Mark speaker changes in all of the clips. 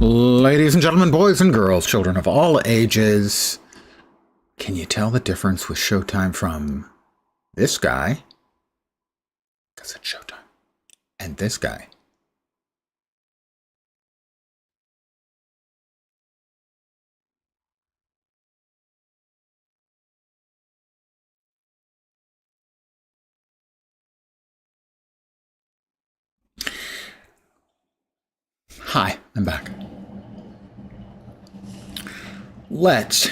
Speaker 1: Ladies and gentlemen, boys and girls, children of all ages, can you tell the difference with Showtime from this guy? Because it's Showtime. And this guy. Hi, I'm back. Let's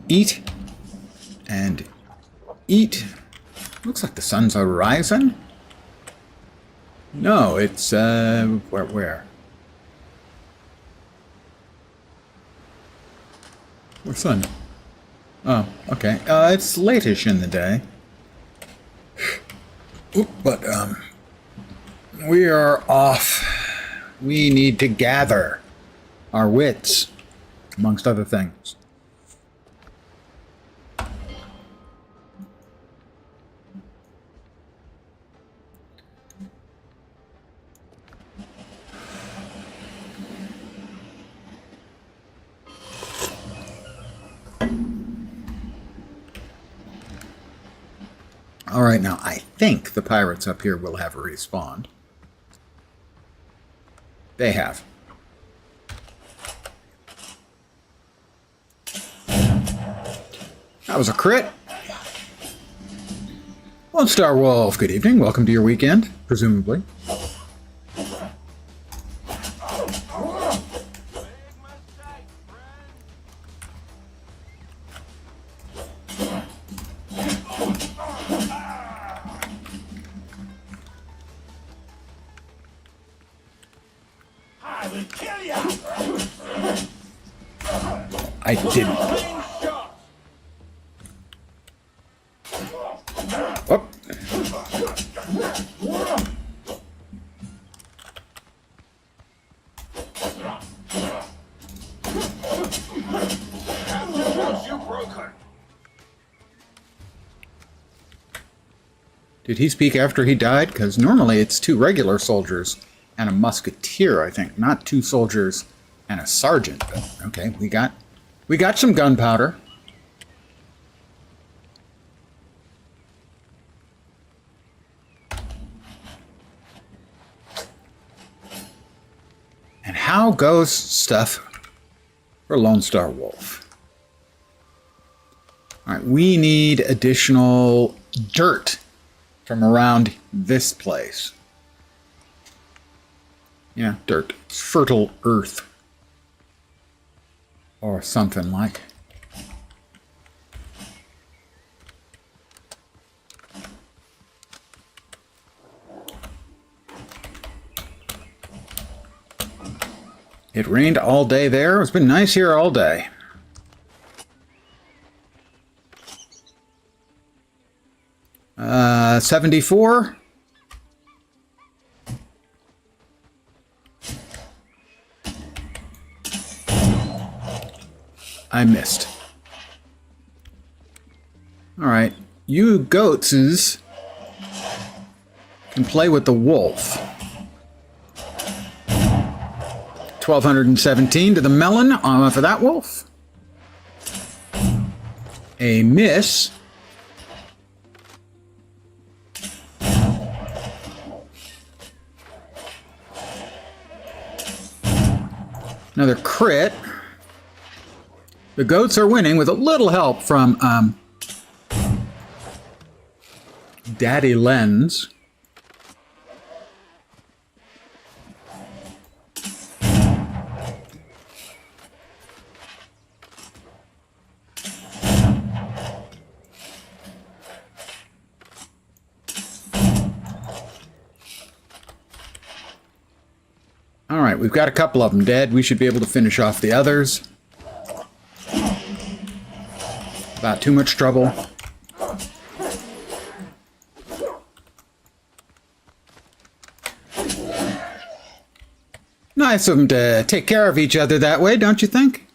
Speaker 1: eat and eat. Looks like the sun's rising. No, it's, where? Where's sun? Oh, okay. It's late-ish in the day. Oop, but, we are off. We need to gather our wits, amongst other things. All right, now I think the pirates up here will have respawned. They have. That was a crit. Lone Star Wolf, good evening. Welcome to your weekend, presumably. I didn't. Oh. Did he speak after he died? Because normally it's two regular soldiers and a musketeer, I think. Not two soldiers and a sergeant. But okay, we got some gunpowder. And how goes stuff for Lone Star Wolf? All right, we need additional dirt from around this place. Yeah, dirt. It's fertile earth. Or something like. It rained all day there. It's been nice here all day. Uh, 74. I missed. All right, you goatses can play with the wolf. 1217 to the melon for that wolf. A miss. Another crit. The goats are winning with a little help from Daddy Lens. All right, we've got a couple of them dead. We should be able to finish off the others. Without too much trouble. Nice of them to take care of each other that way, don't you think?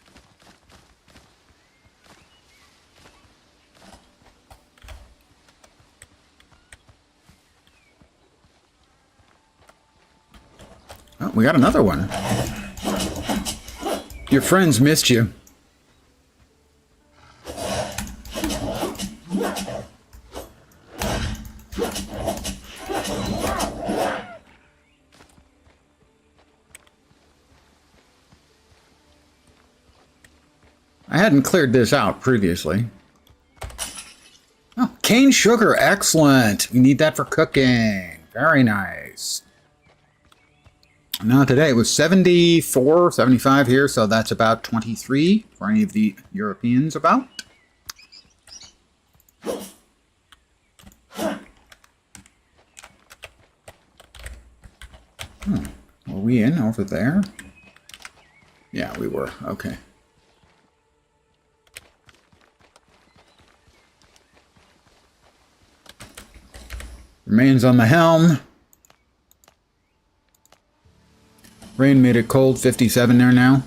Speaker 1: Oh, we got another one. Your friends missed you. I hadn't cleared this out previously. Oh, cane sugar, excellent. We need that for cooking. Very nice. Now today it was 74, 75 here, so that's about 23 for any of the Europeans about. Were we in over there? Yeah, we were. Okay. Remains on the helm. Rain made it cold, 57 there now.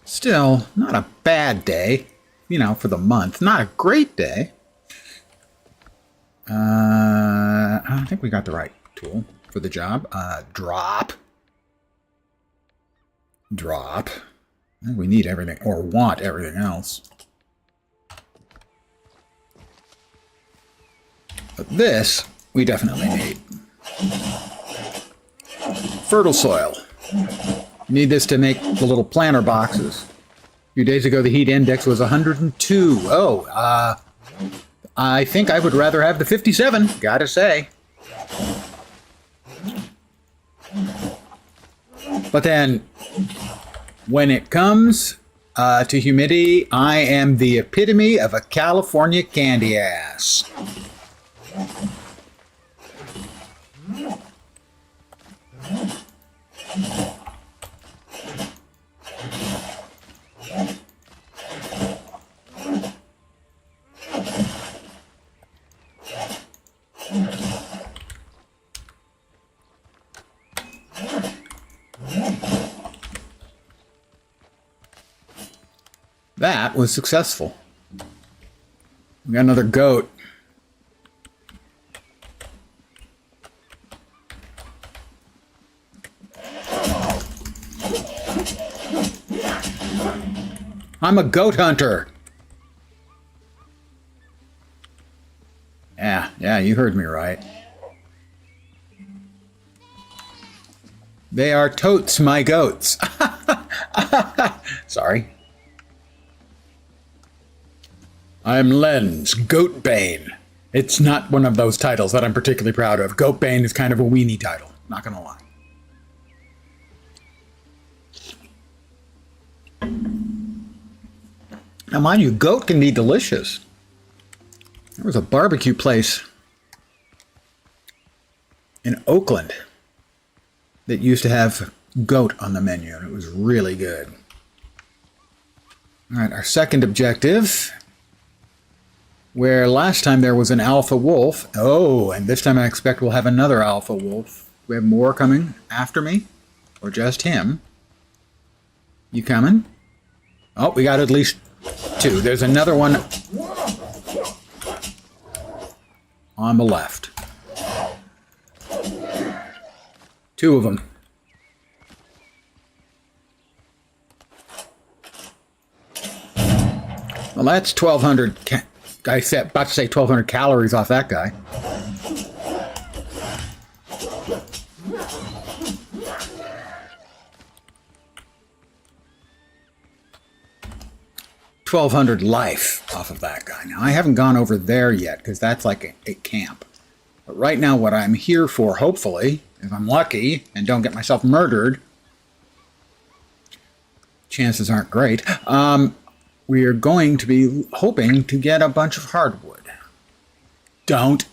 Speaker 1: Still, not a bad day, you know, for the month. Not a great day. I think we got the right tool for the job. Drop. Drop. We need everything, or want everything else. But this, we definitely need. Fertile soil. You need this to make the little planter boxes. A few days ago, the heat index was 102. Oh, I think I would rather have the 57, gotta say. But then, when it comes to humidity, I am the epitome of a California candy ass. That was successful. We got another goat. I'm a goat hunter. Yeah, you heard me right. They are totes my goats. Sorry. I'm Len's Goatbane. It's not one of those titles that I'm particularly proud of. Goatbane is kind of a weenie title, not gonna lie. Now, mind you, goat can be delicious. There was a barbecue place in Oakland that used to have goat on the menu, and it was really good. All right, our second objective, where last time there was an alpha wolf. Oh, and this time I expect we'll have another alpha wolf. We have more coming after me, or just him. You coming? Oh, we got at least two. There's another one on the left. Two of them. Well, that's 1,200. I said about to say 1,200 calories off that guy. $1,200 life off of that guy. Now, I haven't gone over there yet because that's like a camp. But right now, what I'm here for, hopefully, if I'm lucky and don't get myself murdered, chances aren't great, we are going to be hoping to get a bunch of hardwood. Don't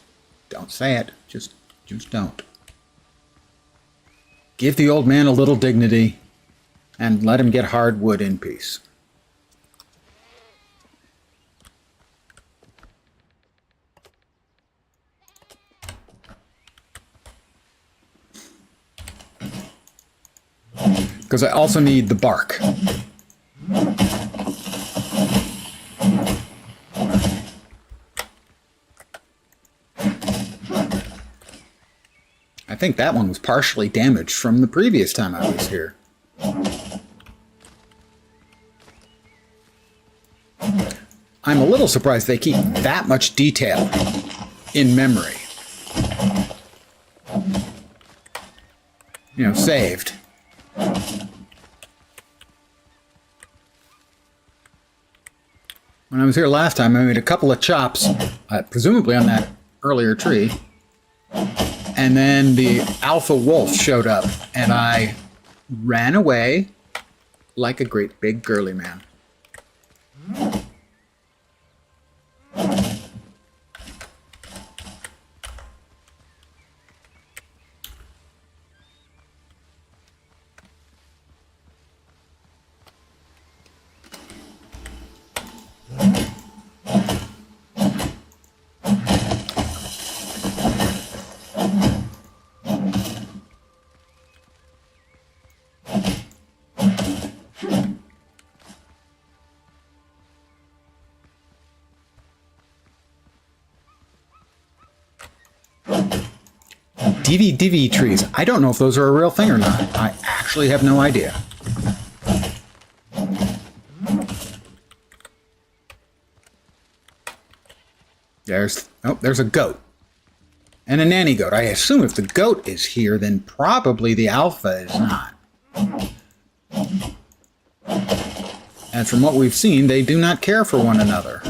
Speaker 1: say it. Just don't. Give the old man a little dignity and let him get hardwood in peace. Because I also need the bark. I think that one was partially damaged from the previous time I was here. I'm a little surprised they keep that much detail in memory. You know, saved. When I was here last time, I made a couple of chops, presumably on that earlier tree. And then the alpha wolf showed up, and I ran away like a great big girly man. DV trees. I don't know if those are a real thing or not. I actually have no idea. There's a goat. And a nanny goat. I assume if the goat is here, then probably the alpha is not. And from what we've seen, they do not care for one another.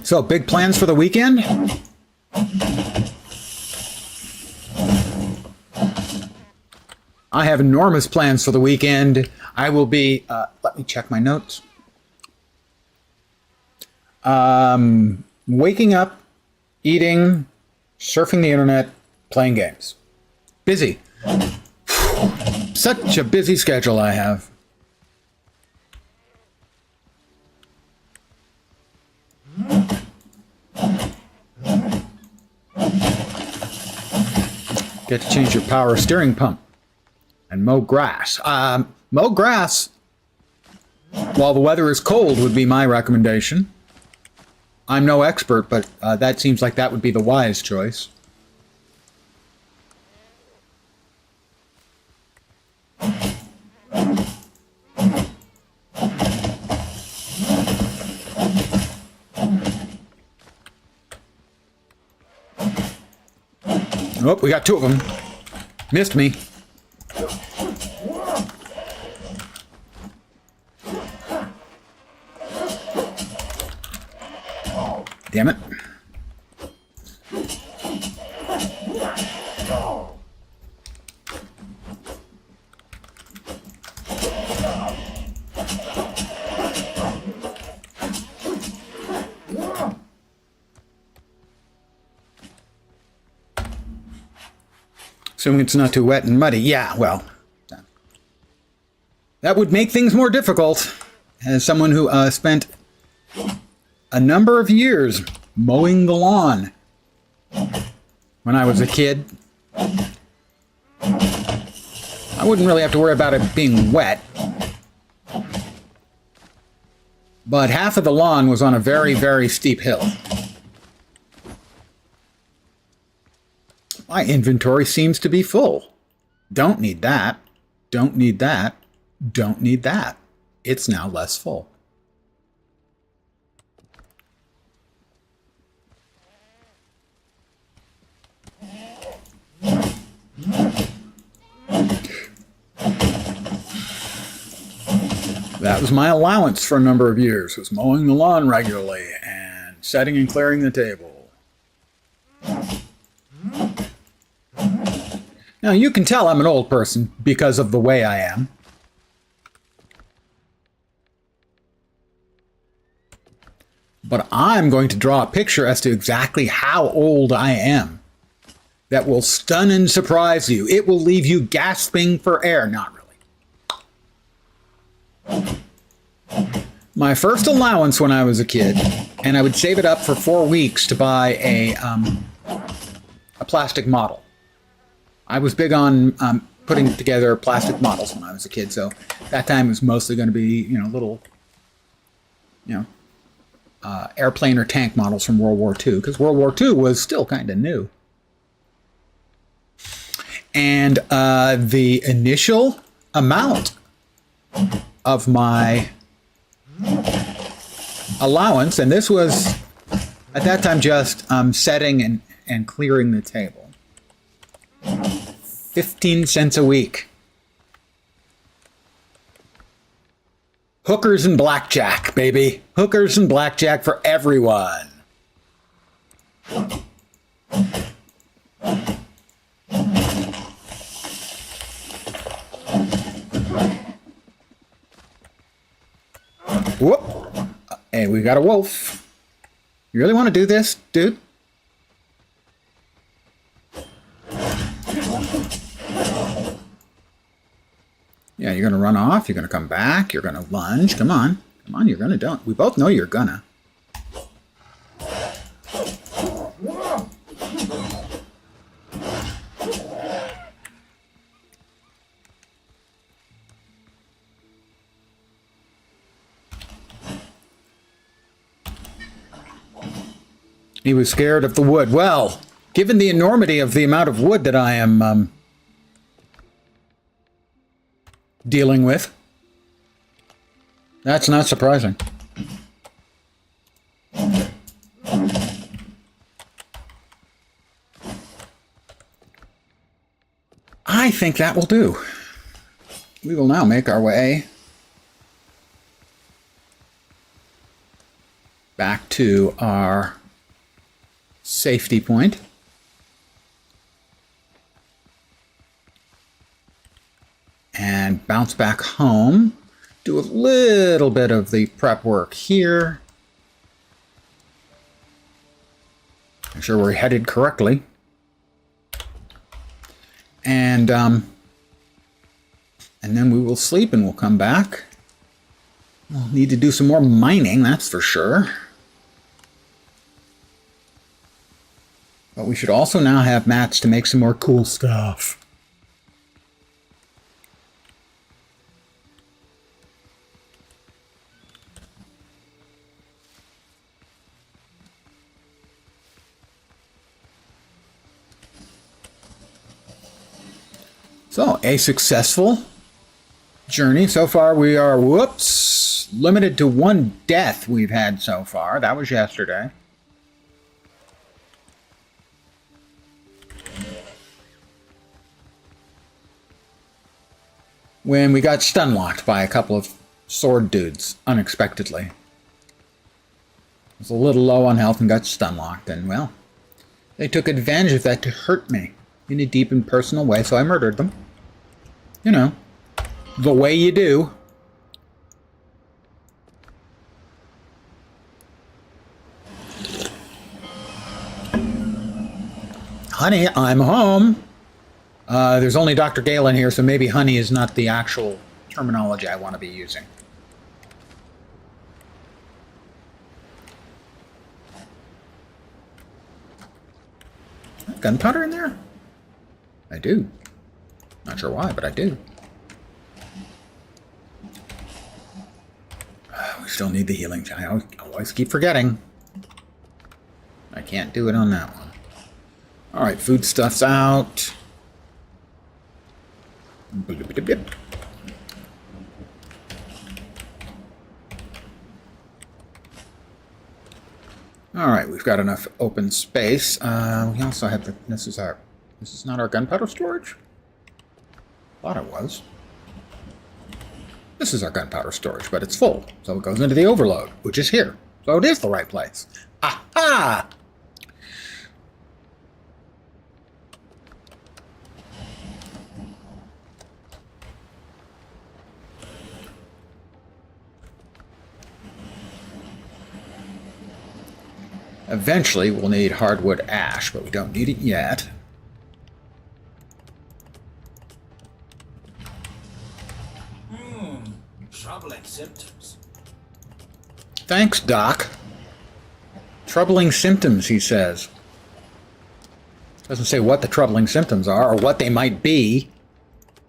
Speaker 1: So, big plans for the weekend? I have enormous plans for the weekend. I will be, let me check my notes. Waking up, eating, surfing the internet, playing games. Busy. Such a busy schedule I have. Get to change your power steering pump and mow grass. Mow grass while the weather is cold would be my recommendation. I'm no expert, but that seems like that would be the wise choice. Oh, we got two of them. Missed me. Damn it. Assuming it's not too wet and muddy. Yeah, well, that would make things more difficult. As someone who spent a number of years mowing the lawn when I was a kid, I wouldn't really have to worry about it being wet. But half of the lawn was on a very, very steep hill. My inventory seems to be full. Don't need that. Don't need that. Don't need that. It's now less full. That was my allowance for a number of years, was mowing the lawn regularly and setting and clearing the table. Now, you can tell I'm an old person because of the way I am. But I'm going to draw a picture as to exactly how old I am that will stun and surprise you. It will leave you gasping for air. Not really. My first allowance when I was a kid, and I would save it up for 4 weeks to buy a plastic model. I was big on putting together plastic models when I was a kid, so that time was mostly going to be, little, airplane or tank models from World War II, because World War II was still kind of new. And the initial amount of my allowance, and this was at that time just setting and clearing the table, 15 cents a week. Hookers and blackjack, baby. Hookers and blackjack for everyone. Whoop. Hey, we got a wolf. You really want to do this, dude? Yeah, you're going to run off. You're going to come back. You're going to lunge. Come on. Come on, you're going to do it. We both know you're going to. He was scared of the wood. Well, given the enormity of the amount of wood that I am dealing with, that's not surprising. I think that will do. We will now make our way back to our safety point. And bounce back home. Do a little bit of the prep work here. Make sure we're headed correctly. And then we will sleep and we'll come back. We'll need to do some more mining, that's for sure. But we should also now have mats to make some more cool stuff. So, a successful journey. So far we are, limited to 1 death we've had so far. That was yesterday. When we got stun locked by a couple of sword dudes, unexpectedly. I was a little low on health and got stun locked, and well, they took advantage of that to hurt me in a deep and personal way, so I murdered them. You know, the way you do. Honey, I'm home. There's only Dr. Gale in here, so maybe honey is not the actual terminology I want to be using. Gunpowder in there? I do. Not sure why, but I do. We still need the healing. I always keep forgetting. I can't do it on that one. Alright, foodstuff's out. Alright, we've got enough open space. We also have the... This is not our gunpowder storage? Thought it was. This is our gunpowder storage, but it's full. So it goes into the overload, which is here. So it is the right place. Aha! Eventually, we'll need hardwood ash, but we don't need it yet.
Speaker 2: Troubling symptoms.
Speaker 1: Thanks, Doc. Troubling symptoms, he says. Doesn't say what the troubling symptoms are or what they might be,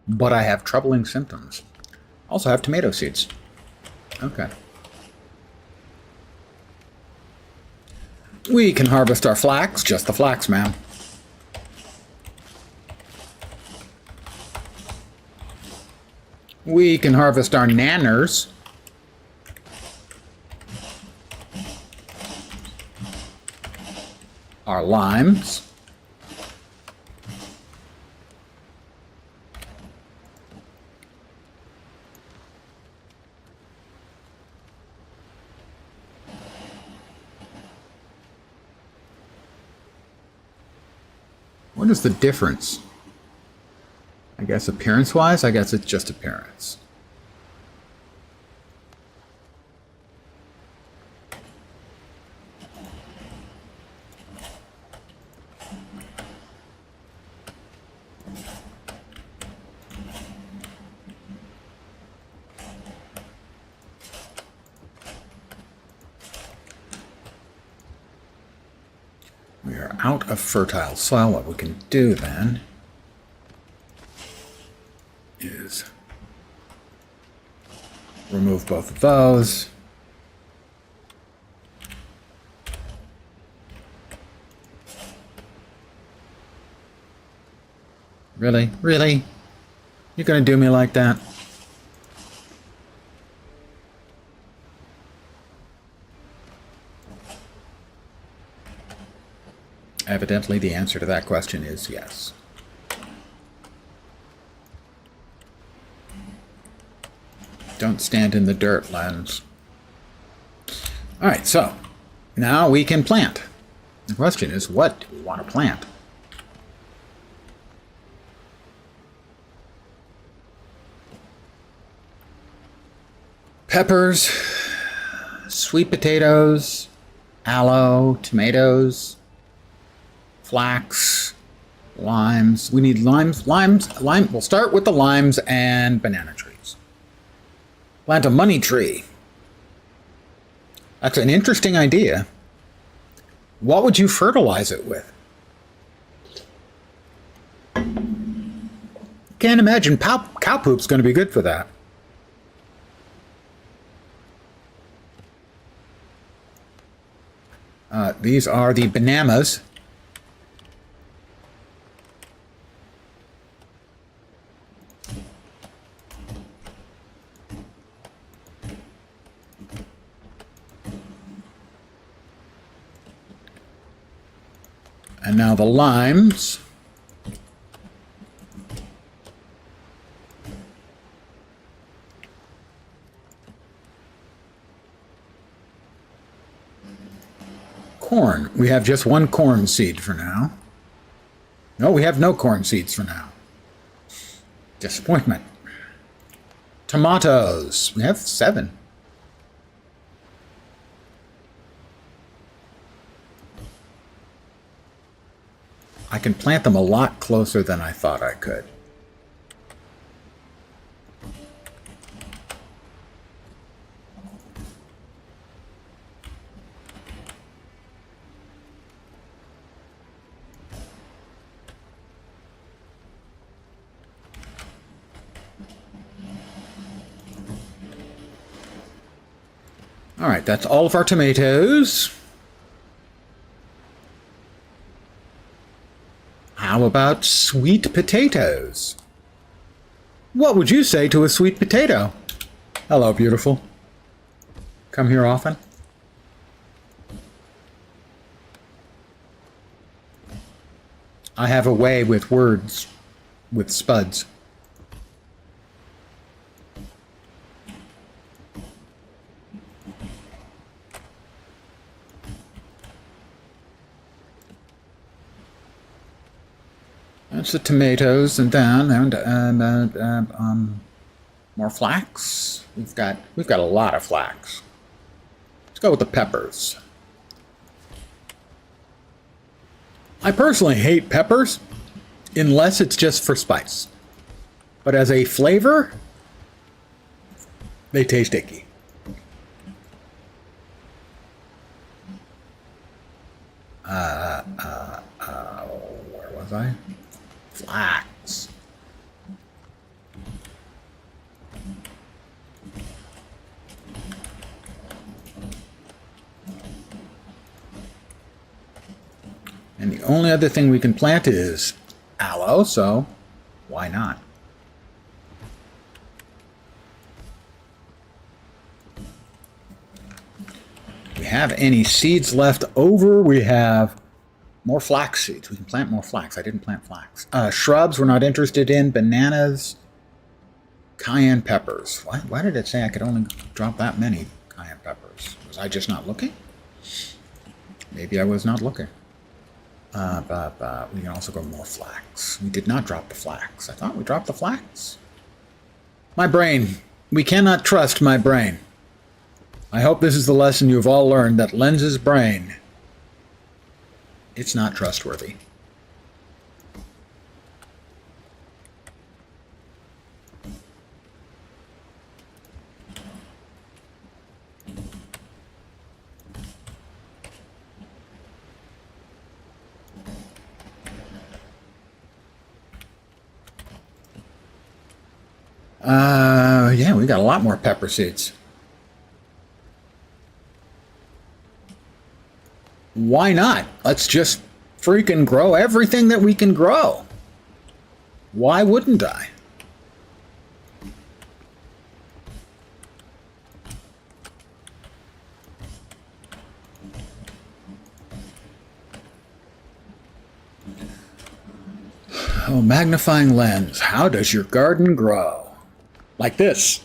Speaker 1: but I have troubling symptoms. Also have tomato seeds. Okay. We can harvest our flax, just the flax, ma'am. We can harvest our nanners. Our limes. What is the difference? I guess appearance-wise, I guess it's just appearance. We are out of fertile soil. What we can do then is remove both of those. Really? Really? You're gonna do me like that? Evidently, the answer to that question is yes. Don't stand in the dirt, Lens. All right, so now we can plant. The question is, what do we want to plant? Peppers, sweet potatoes, aloe, tomatoes, flax, limes. We need limes. We'll start with the limes and banana trees. Plant a money tree. That's an interesting idea. What would you fertilize it with? Can't imagine cow poop's going to be good for that. These are the bananas. And now the limes. Corn. We have just one corn seed for now. No, we have no corn seeds for now. Disappointment. Tomatoes. We have 7. I can plant them a lot closer than I thought I could. All right, that's all of our tomatoes. How about sweet potatoes? What would you say to a sweet potato? Hello, beautiful. Come here often? I have a way with words, with spuds. That's the tomatoes, and then more flax. We've got a lot of flax. Let's go with the peppers. I personally hate peppers, unless it's just for spice. But as a flavor, they taste icky. Where was I? Flax. And the only other thing we can plant is aloe, so why not? We have any seeds left over? We have more flax seeds. We can plant more flax. I didn't plant flax. Shrubs we're not interested in. Bananas. Cayenne peppers. Why did it say I could only drop that many cayenne peppers? Was I just not looking? Maybe I was not looking. We can also go more flax. We did not drop the flax. I thought we dropped the flax. My brain. We cannot trust my brain. I hope this is the lesson you've all learned, that Lens's brain, it's not trustworthy. Yeah, we got a lot more pepper seeds. Why not? Let's just freaking grow everything that we can grow. Why wouldn't I? Oh, magnifying lens. How does your garden grow? Like this.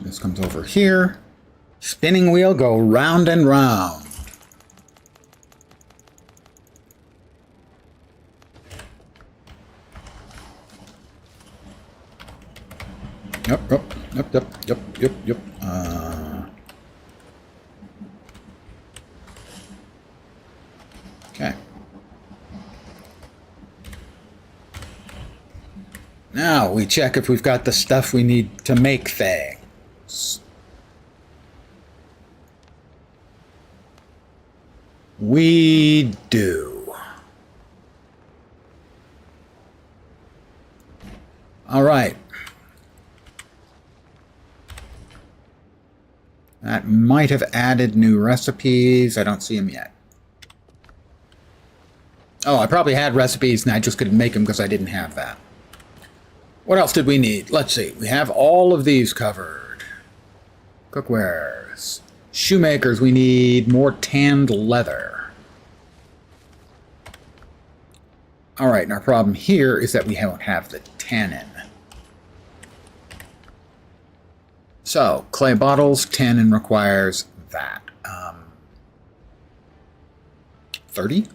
Speaker 1: This comes over here. Spinning wheel, go round and round. Yep. Okay. Now we check if we've got the stuff we need to make things. We do. All right. That might have added new recipes. I don't see them yet. Oh, I probably had recipes and I just couldn't make them because I didn't have that. What else did we need? Let's see. We have all of these covered. Cookwares. Shoemakers. We need more tanned leather. All right. And our problem here is that we don't have the tannin. So, clay bottles, tannin requires that. 30?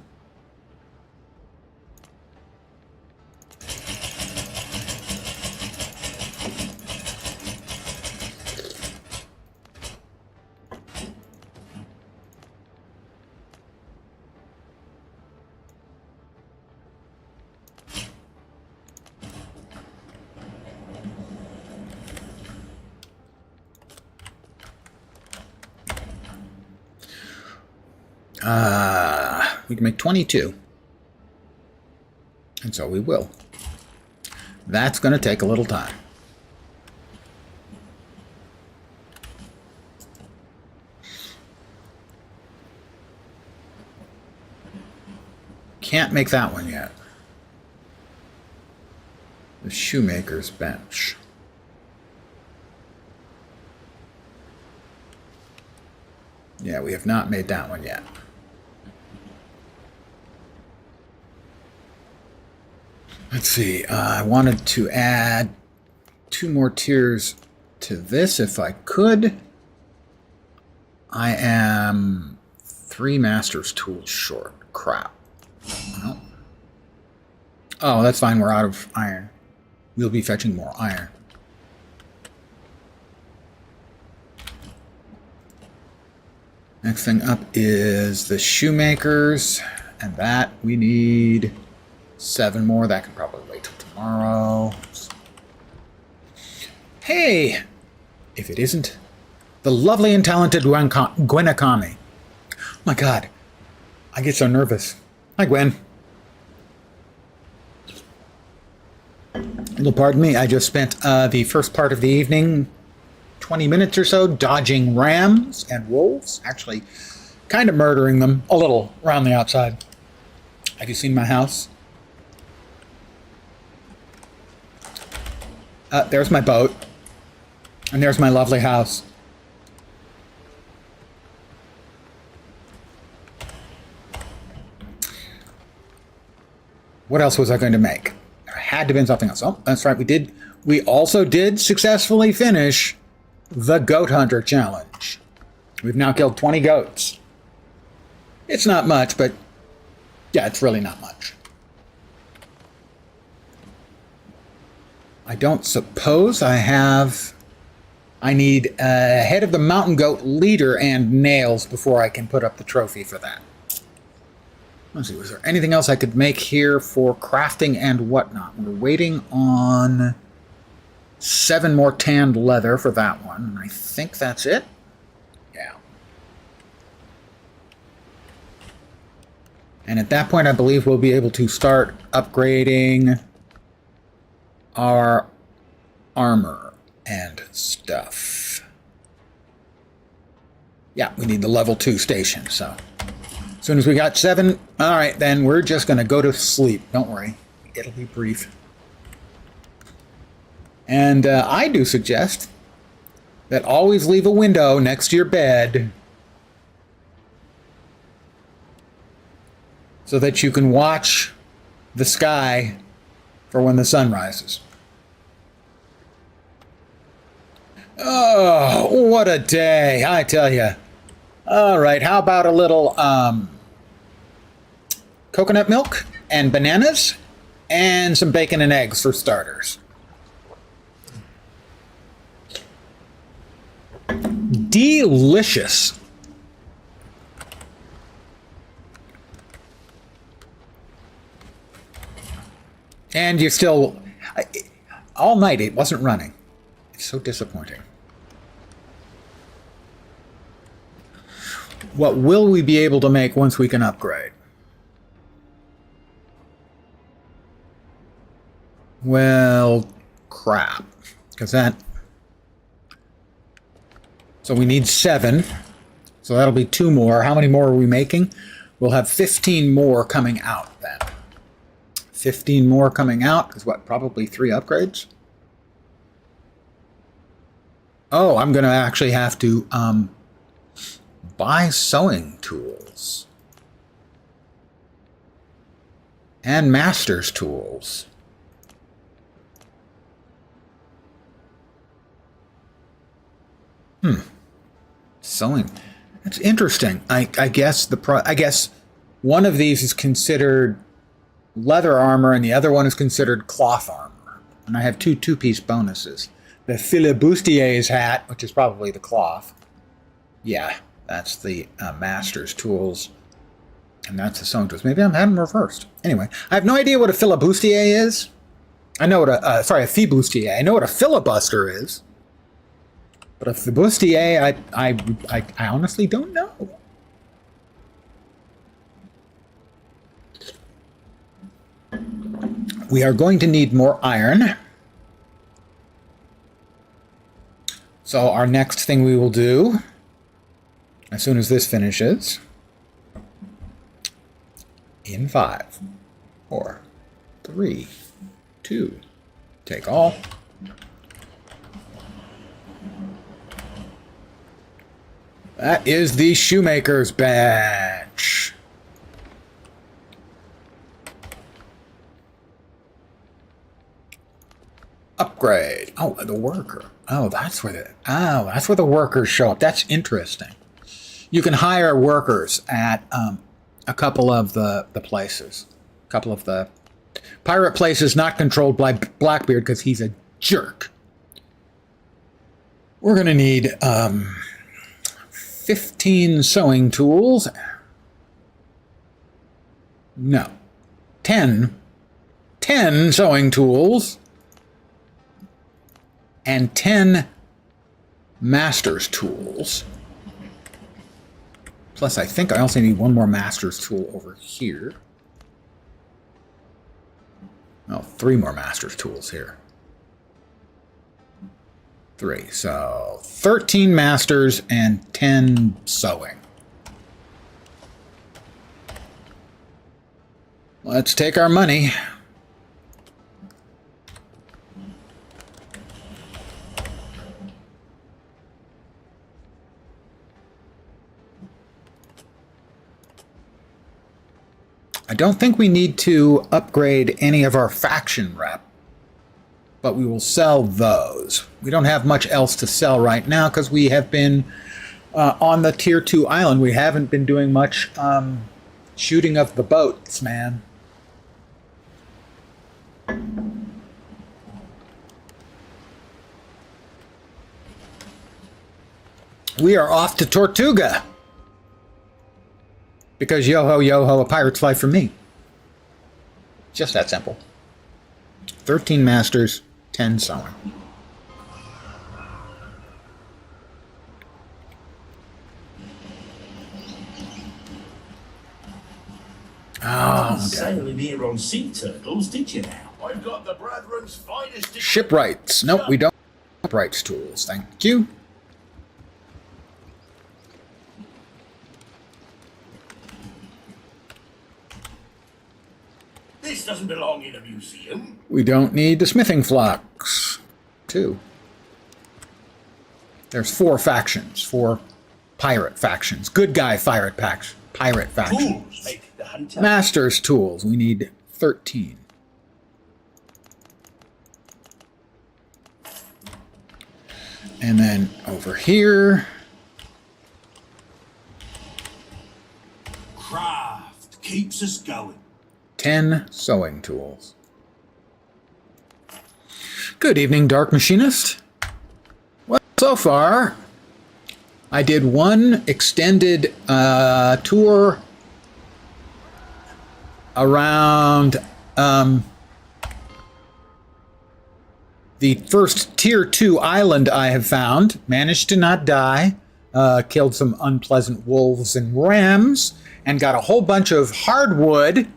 Speaker 1: We can make 22. And so we will. That's going to take a little time. Can't make that one yet. The shoemaker's bench. Yeah, we have not made that one yet. Let's see. I wanted to add 2 more tiers to this if I could. I am 3 master's tools short. Crap. Well. Oh, that's fine. We're out of iron. We'll be fetching more iron. Next thing up is the shoemakers, and that we need 7 more. That can probably wait till tomorrow. Hey, if it isn't the lovely and talented Gwenakami. Oh my God, I get so nervous. Hi, Gwen. You'll pardon me, I just spent the first part of the evening, 20 minutes or so, dodging rams and wolves. Actually, kind of murdering them a little around the outside. Have you seen my house? There's my boat. And there's my lovely house. What else was I going to make? There had to have been something else. Oh, that's right, we did. We also did successfully finish the Goat Hunter Challenge. We've now killed 20 goats. It's not much, but yeah, it's really not much. I don't suppose I have... I need a head of the mountain goat leader and nails before I can put up the trophy for that. Let's see, was there anything else I could make here for crafting and whatnot? We're waiting on 7 more tanned leather for that one. And I think that's it. Yeah. And at that point, I believe we'll be able to start upgrading our armor and stuff. Yeah, we need the level 2 station, so as soon as we got 7, all right, then we're just going to go to sleep. Don't worry, it'll be brief. And I do suggest that always leave a window next to your bed so that you can watch the sky for when the sun rises. Oh, what a day, I tell you. All right, how about a little coconut milk and bananas and some bacon and eggs for starters. Delicious. And you're still... all night it wasn't running. It's so disappointing. What will we be able to make once we can upgrade? Well, crap. Because that... So we need 7. So that'll be 2 more. How many more are we making? We'll have 15 more coming out then. 15 more coming out is what, probably 3 upgrades? Oh, I'm going to actually have to buy sewing tools. And master's tools. Sewing. That's interesting. I guess I guess one of these is considered leather armor and the other one is considered cloth armor. And I have 2 two-piece bonuses. The filibustier's hat, which is probably the cloth. Yeah, that's the master's tools. And that's the sewing tools. Maybe I'm having them reversed. Anyway, I have no idea what a filibustier is. I know what a, sorry, a fibustier. I know what a filibuster is. But a fibustier, I honestly don't know. We are going to need more iron. So our next thing we will do, as soon as this finishes, in 5, 4, 3, 2, take all. That is the shoemaker's badge. Upgrade. Oh, the worker. Oh, that's where the workers show up. That's interesting. You can hire workers at a couple of the places. A couple of the pirate places not controlled by Blackbeard because he's a jerk. We're going to need 15 sewing tools. No. 10 sewing tools. and 10 master's tools. Plus, I think I also need one more master's tool over here. Oh, 3 more master's tools here. 3. So 13 masters and 10 sewing. Let's take our money. I don't think we need to upgrade any of our faction rep, but we will sell those. We don't have much else to sell right now because we have been on the Tier 2 island. We haven't been doing much shooting of the boats, man. We are off to Tortuga. Because yo-ho, yo-ho, a pirate's life for me. Just that simple. 13 masters, 10 sewing. Oh,
Speaker 2: sailing here on sea turtles, did you now? I've got the brethren's finest
Speaker 1: shipwrights. Nope, we don't have shipwrights tools. Thank you.
Speaker 2: This doesn't belong in a museum.
Speaker 1: We don't need the smithing flocks. 2. There's 4 factions, 4 pirate factions. Good guy pirate factions.
Speaker 2: Tools make the hunter.
Speaker 1: Master's tools. We need 13. And then over here.
Speaker 2: Craft keeps us going.
Speaker 1: 10 sewing tools. Good evening, Dark Machinist. Well, so far, I did one extended tour around the first Tier 2 island I have found. Managed to not die. Killed some unpleasant wolves and rams. And got a whole bunch of hardwood.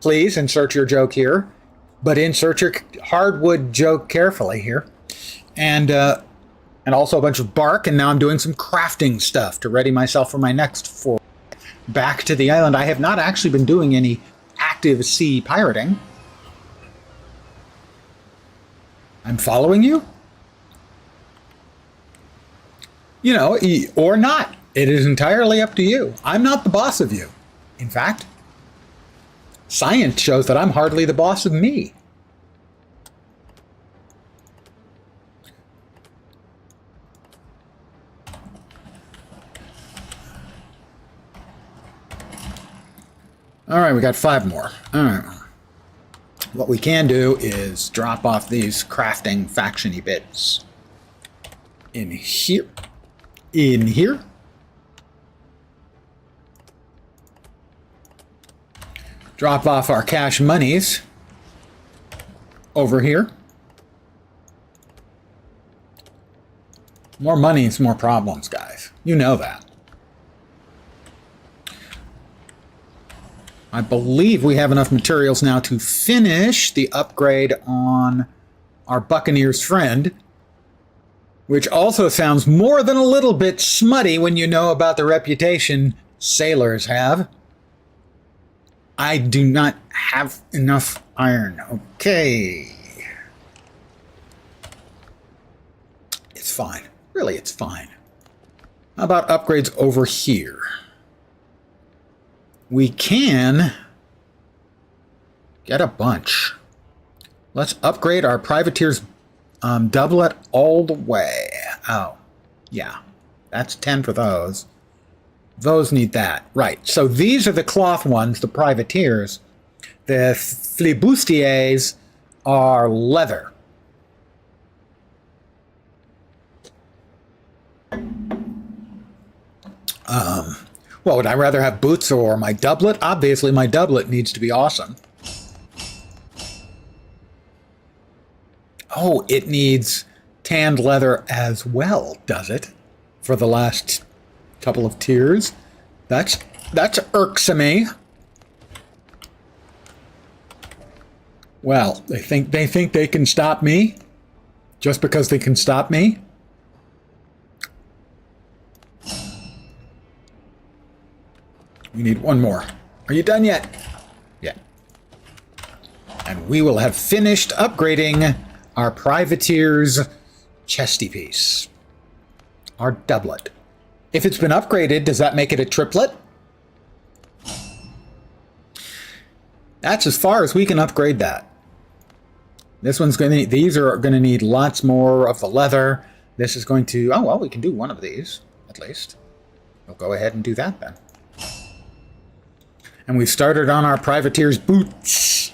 Speaker 1: Please insert your joke here, but insert your hardwood joke carefully here. And also a bunch of bark, and now I'm doing some crafting stuff to ready myself for my next foray back to the island. I have not actually been doing any active sea pirating. I'm following you? You know, or not. It is entirely up to you. I'm not the boss of you. In fact, science shows that I'm hardly the boss of me. All right, we got 5 more. All right. What we can do is drop off these crafting faction-y bits in here. In here. Drop off our cash monies over here. More money is more problems, guys. You know that. I believe we have enough materials now to finish the upgrade on our Buccaneer's friend, which also sounds more than a little bit smutty when you know about the reputation sailors have. I do not have enough iron. Okay. It's fine. Really, it's fine. How about upgrades over here? We can get a bunch. Let's upgrade our privateer's doublet all the way. Oh, yeah. That's 10 for those. Those need that. Right. So these are the cloth ones, the privateers. The flibustiers are leather. Well, would I rather have boots or my doublet? Obviously, my doublet needs to be awesome. Oh, it needs tanned leather as well, does it? For the last couple of tiers. That's irksome. Well, they think they can stop me just because they can stop me. We need one more. Are you done yet? Yeah. And we will have finished upgrading our privateer's chesty piece. Our doublet. If it's been upgraded, does that make it a triplet? That's as far as we can upgrade that. This one's going to need, these are going to need lots more of the leather. This is going to, oh, well, we can do one of these, at least. We'll go ahead and do that then. And we've started on our privateer's boots.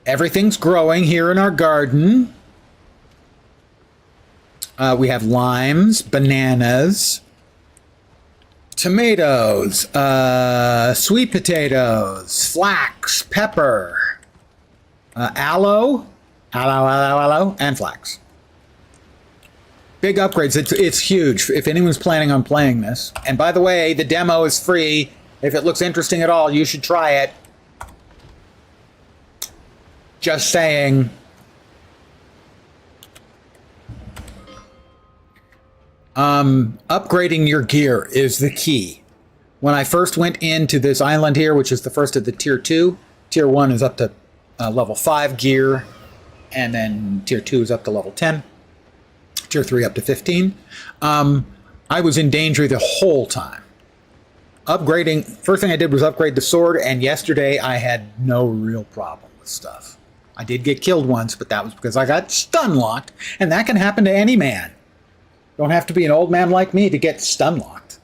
Speaker 1: Everything's growing here in our garden. We have limes, bananas, tomatoes, sweet potatoes, flax, pepper, aloe, and flax. Big upgrades. It's huge if anyone's planning on playing this. And by the way, the demo is free. If it looks interesting at all, you should try it. Just saying. Upgrading your gear is the key. When I first went into this island here, which is the first of the tier 2, tier 1 is up to level 5 gear, and then tier 2 is up to level 10, tier 3 up to 15. I was in danger the whole time. Upgrading, first thing I did was upgrade the sword, and yesterday I had no real problem with stuff. I did get killed once, but that was because I got stun locked, and that can happen to any man. Don't have to be an old man like me to get stun locked.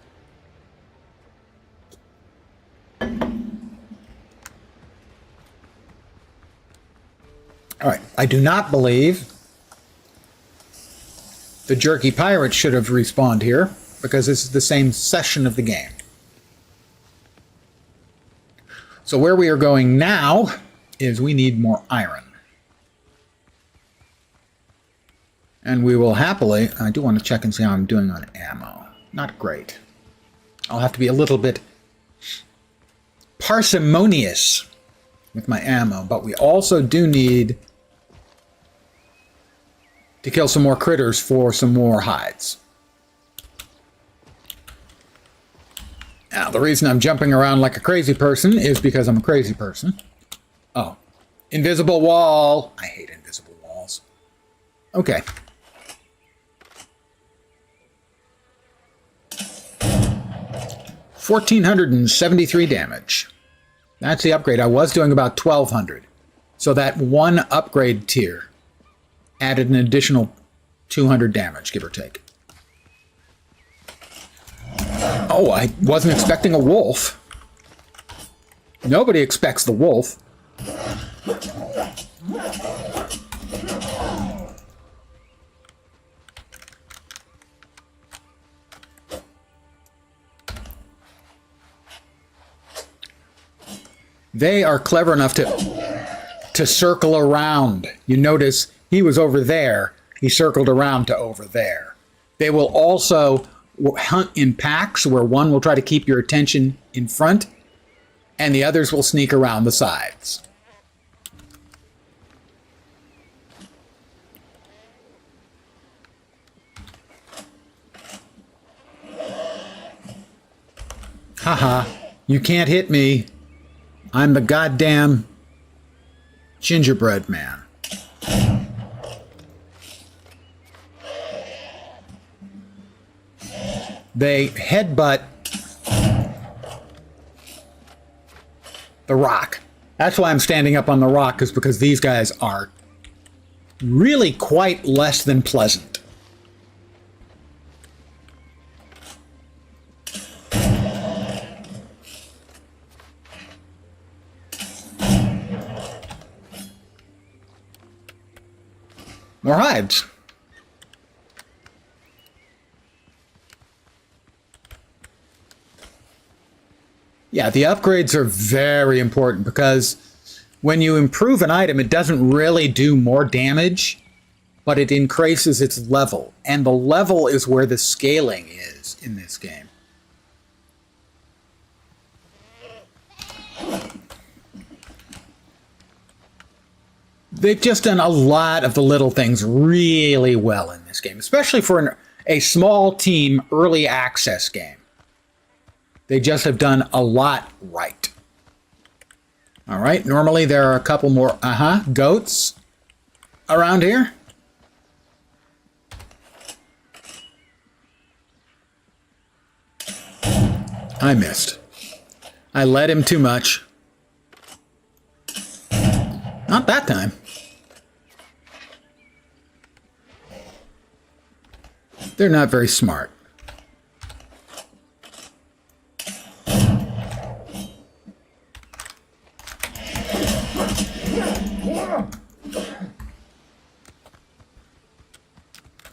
Speaker 1: All right, I do not believe the jerky pirate should have respawned here because this is the same session of the game. So where we are going now is we need more iron. And we will happily, I do want to check and see how I'm doing on ammo. Not great. I'll have to be a little bit parsimonious with my ammo, but we also do need to kill some more critters for some more hides. Now, the reason I'm jumping around like a crazy person is because I'm a crazy person. Oh, invisible wall. I hate invisible walls. Okay. 1,473 damage. That's the upgrade. I was doing about 1,200. So that one upgrade tier added an additional 200 damage, give or take. Oh, I wasn't expecting a wolf. Nobody expects the wolf. They are clever enough to circle around. You notice he was over there. He circled around to over there. They will also hunt in packs where one will try to keep your attention in front and the others will sneak around the sides. Haha, you can't hit me. I'm the goddamn gingerbread man. They headbutt the rock. That's why I'm standing up on the rock, is because these guys are really quite less than pleasant. More hides. Yeah, the upgrades are very important because when you improve an item, it doesn't really do more damage. but it increases its level. And the level is where the scaling is in this game. They've just done a lot of the little things really well in this game, especially for a small team early access game. They just have done a lot right. All right, normally there are a couple more, goats around here. I missed. I led him too much. Not that time. They're not very smart.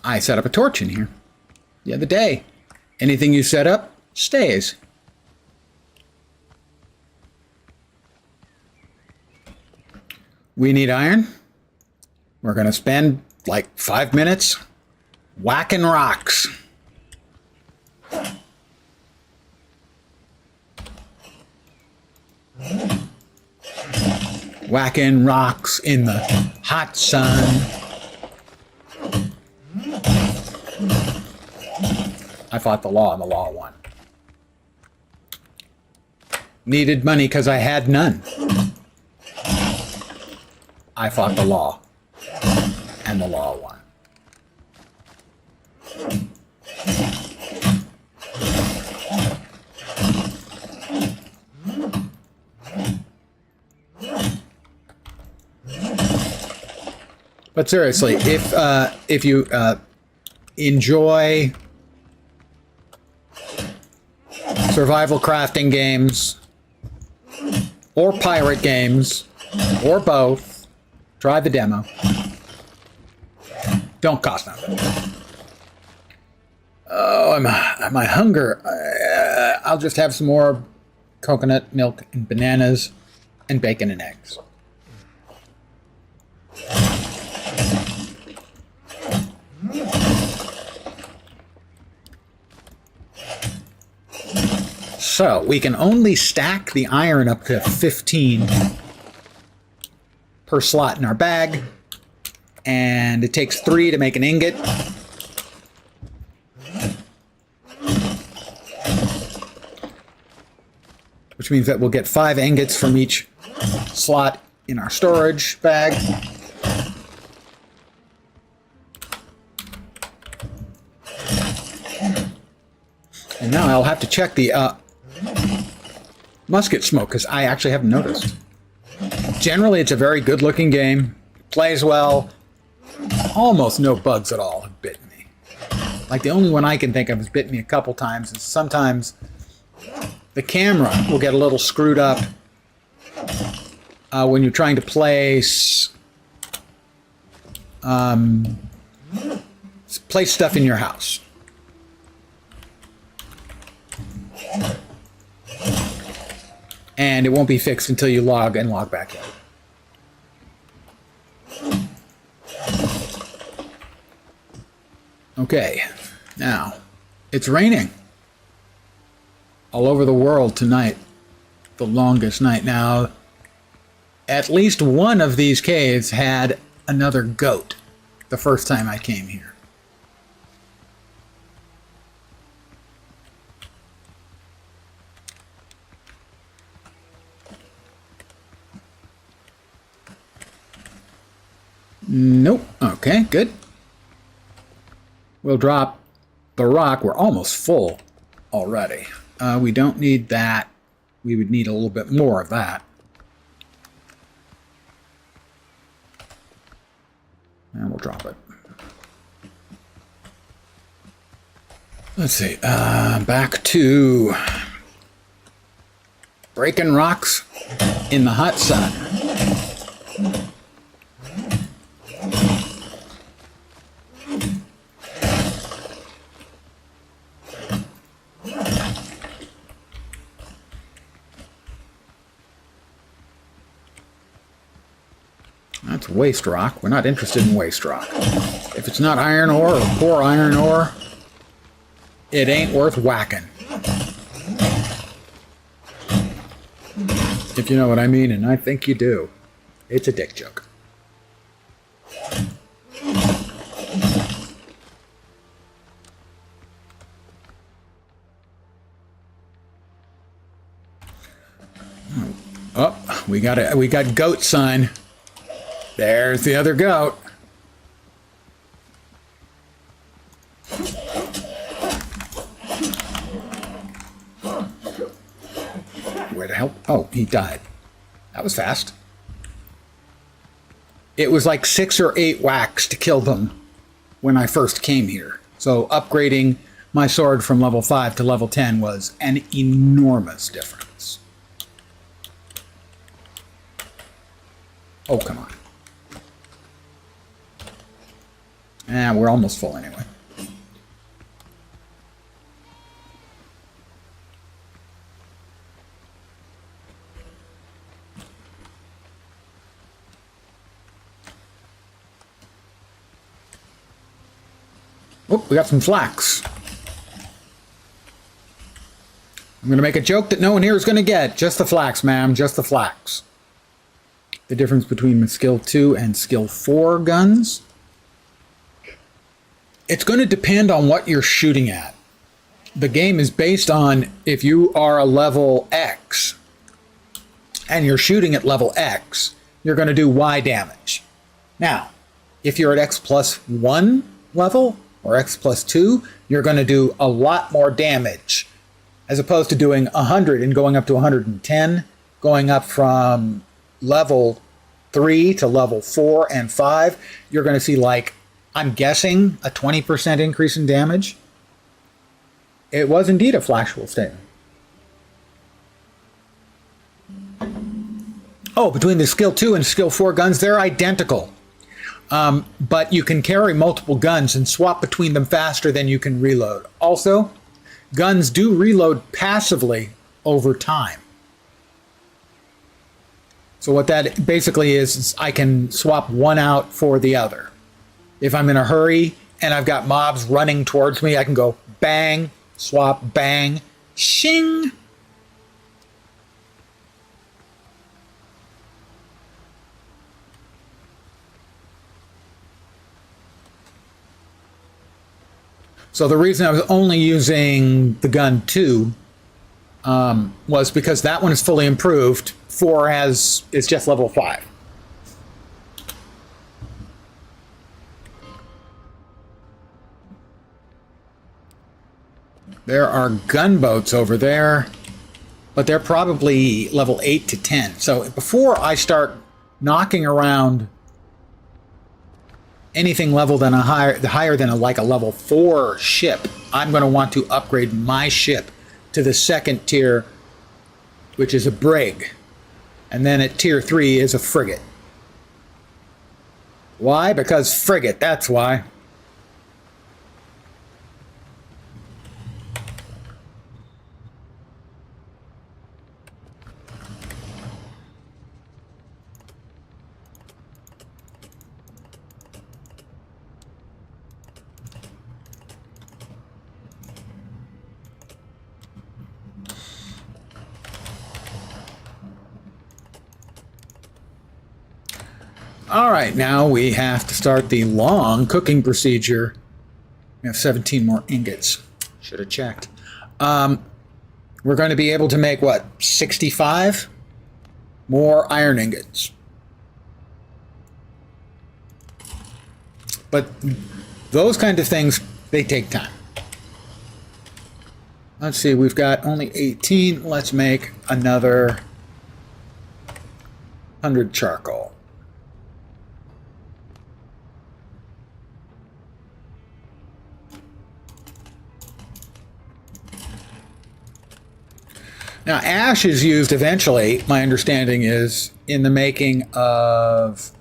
Speaker 1: I set up a torch in here the other day. Anything you set up stays. We need iron. We're going to spend like 5 minutes whacking rocks. Whacking rocks in the hot sun. I fought the law and the law won. Needed money because I had none. I fought the law and the law won. But seriously, if you enjoy survival crafting games or pirate games or both, try the demo. Don't cost nothing. Oh, my hunger. I'll just have some more coconut milk and bananas and bacon and eggs. So we can only stack the iron up to 15 per slot in our bag, and it takes 3 to make an ingot. Which means that we'll get 5 ingots from each slot in our storage bag. And now I'll have to check the musket smoke, because I actually haven't noticed. Generally, it's a very good-looking game. Plays well. Almost no bugs at all have bitten me. Like, the only one I can think of has bitten me a couple times, and sometimes the camera will get a little screwed up when you're trying to place stuff in your house. And it won't be fixed until you log back in. Okay, now, it's raining all over the world tonight, the longest night. Now, at least one of these caves had another goat the first time I came here. Nope. Okay, good. We'll drop the rock. We're almost full already. We don't need that. We would need a little bit more of that. And we'll drop it. Let's see. Back to breaking rocks in the hot sun. That's waste rock. We're not interested in waste rock. If it's not iron ore or poor iron ore, it ain't worth whacking. If you know what I mean, and I think you do. It's a dick joke. Oh, we got goat sign. There's the other goat. Where the hell? Oh, he died. That was fast. It was like 6 or 8 whacks to kill them when I first came here. So upgrading my sword from level 5 to level 10 was an enormous difference. Oh, come on. We're almost full anyway. Oh, we got some flax. I'm going to make a joke that no one here is going to get. Just the flax, ma'am. Just the flax. The difference between skill 2 and skill 4 guns. It's going to depend on what you're shooting at. The game is based on if you are a level X and you're shooting at level X, you're going to do Y damage. Now, if you're at X plus 1 level or X plus 2, you're going to do a lot more damage as opposed to doing 100 and going up to 110, going up from level 3 to level 4 and 5. You're going to see, like, I'm guessing a 20% increase in damage. It was indeed a factual statement. Oh, between the skill 2 and skill 4 guns, they're identical. But you can carry multiple guns and swap between them faster than you can reload. Also, guns do reload passively over time. So what that basically is I can swap one out for the other. If I'm in a hurry and I've got mobs running towards me, I can go bang, swap, bang, shing. So the reason I was only using the gun 2 was because that one is fully improved. 4 is just level 5. There are gunboats over there, but they're probably level 8 to 10. So before I start knocking around anything level than higher than a level 4 ship, I'm going to want to upgrade my ship to the second tier, which is a brig. And then at tier 3 is a frigate. Why? Because frigate, that's why. All right, now we have to start the long cooking procedure. We have 17 more ingots. Should have checked. We're going to be able to make, what, 65 more iron ingots. But those kind of things, they take time. Let's see, we've got only 18. Let's make another 100 charcoal. Now, ash is used eventually, my understanding is, in the making of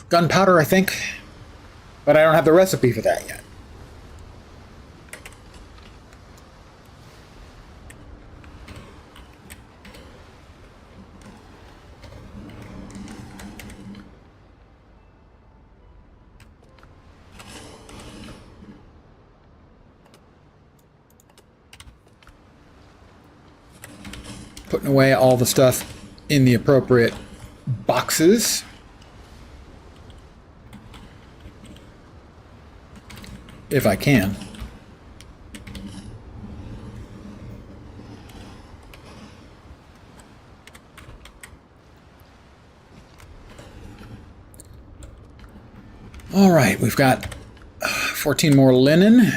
Speaker 1: gunpowder, I think. But I don't have the recipe for that yet. Putting away all the stuff in the appropriate boxes. If I can. All right, we've got 14 more linen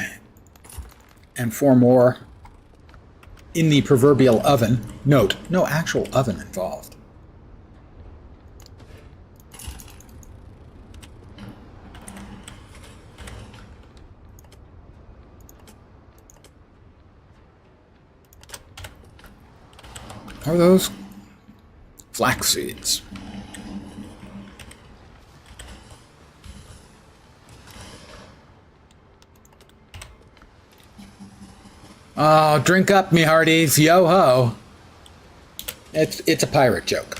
Speaker 1: and 4 more in the proverbial oven. Note, no actual oven involved. Are those flax seeds? Oh, drink up, me hearties. Yo-ho. It's a pirate joke.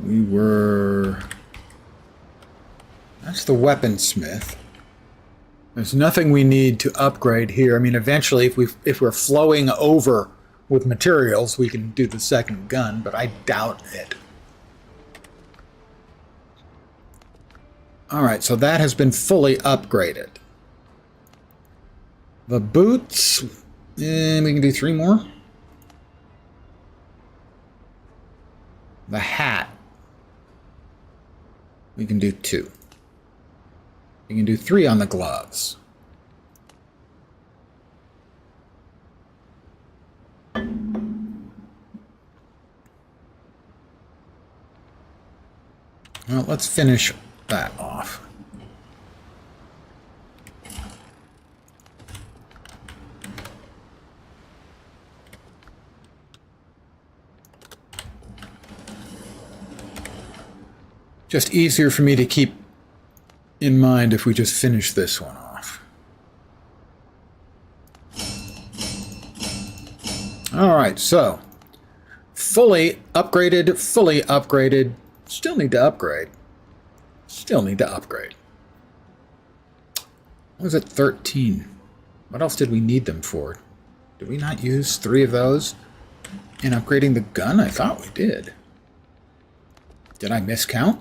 Speaker 1: We were... That's the weaponsmith. There's nothing we need to upgrade here. I mean, eventually, if we're flowing over with materials, we can do the second gun, but I doubt it. All right, so that has been fully upgraded. The boots, and we can do 3 more. The hat, we can do 2. We can do 3 on the gloves. Well, let's finish that off. Just easier for me to keep in mind if we just finish this one off. All right, so fully upgraded, fully upgraded. Still need to upgrade. Still need to upgrade. What was it, 13? What else did we need them for? Did we not use 3 of those in upgrading the gun? I thought we did. Did I miscount?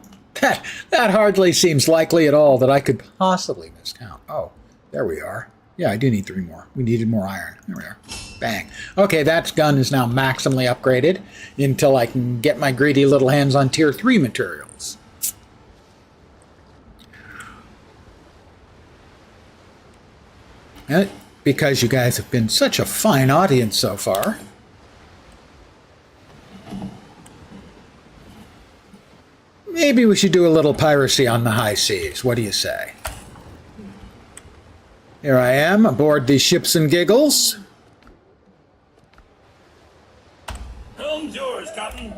Speaker 1: That hardly seems likely at all that I could possibly miscount. Oh, there we are. Yeah, I do need 3 more. We needed more iron. There we are. Bang. Okay, that gun is now maximally upgraded until I can get my greedy little hands on tier 3 materials. And because you guys have been such a fine audience so far, maybe we should do a little piracy on the high seas. What do you say? Here I am aboard the Ships and Giggles.
Speaker 2: Helm's yours, Captain.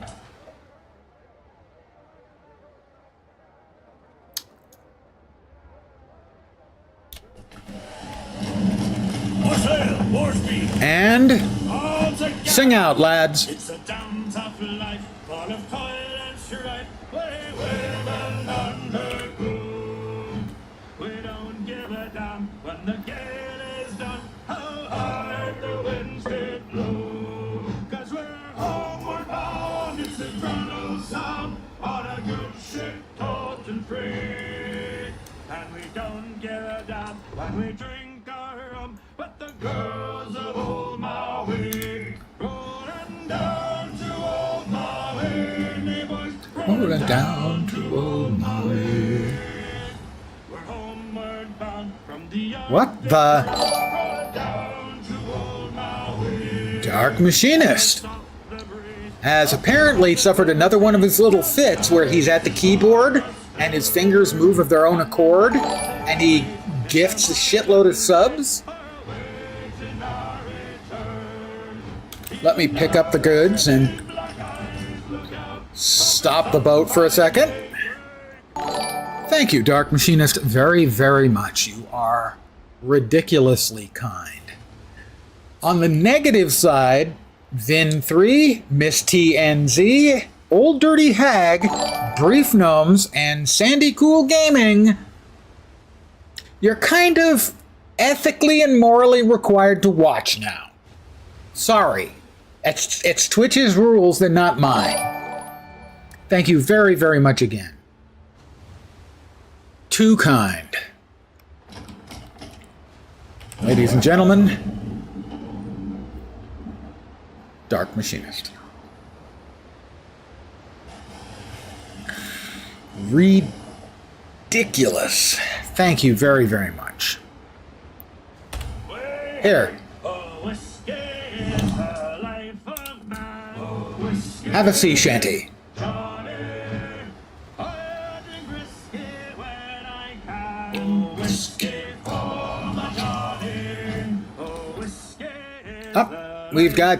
Speaker 2: More sail, more speed.
Speaker 1: And
Speaker 2: All together.
Speaker 1: sing out, lads.
Speaker 2: It's a damn tough life, full of toil and strife. Way women underground. We don't give a damn when the gale is done. How hard the winds did blow. 'Cause we're homeward bound. It's the eternal sound on a good ship, taut and free. And we don't give a damn when we drink our rum. But the girls of old Maui, rolling down to old Maui, boys,
Speaker 1: Rolling down to old Maui.
Speaker 2: we're homeward bound from the
Speaker 1: What the?
Speaker 2: rolling down to old Maui.
Speaker 1: Dark Machinist
Speaker 2: Stop the breeze.
Speaker 1: has apparently suffered another one of his little fits where he's at the keyboard and his fingers move of their own accord and he gifts a shitload of subs. Let me pick up the goods and stop the boat for a second. Thank you, Dark Machinist, very, very much. You are ridiculously kind. On the negative side, Vin3, Miss TNZ, Old Dirty Hag, Brief Gnomes, and Sandy Cool Gaming, you're kind of ethically and morally required to watch now. Sorry. It's Twitch's rules, they're not mine. Thank you very, very much again. Too kind. Ladies and gentlemen, Dark Machinist. Ridiculous. Thank you very, very much. Here. Have a sea shanty. Up, we've got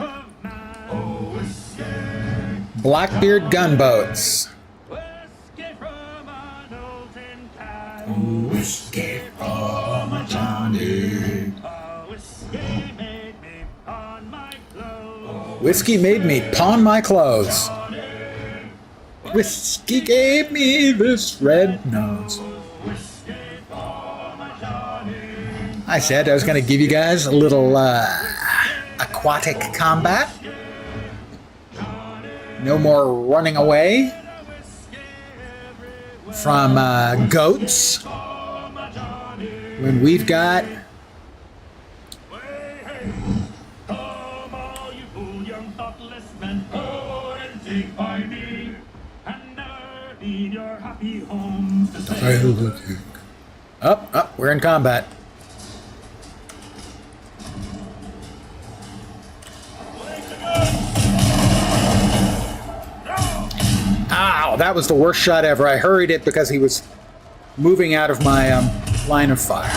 Speaker 1: Blackbeard gunboats. Whiskey from a Johnny. Whiskey made me pawn my clothes. Whiskey gave me this red nose. I said I was going to give you guys a little aquatic combat. No more running away from goats when we've got up, we're in combat. Ow, that was the worst shot ever. I hurried it because he was moving out of my line of fire.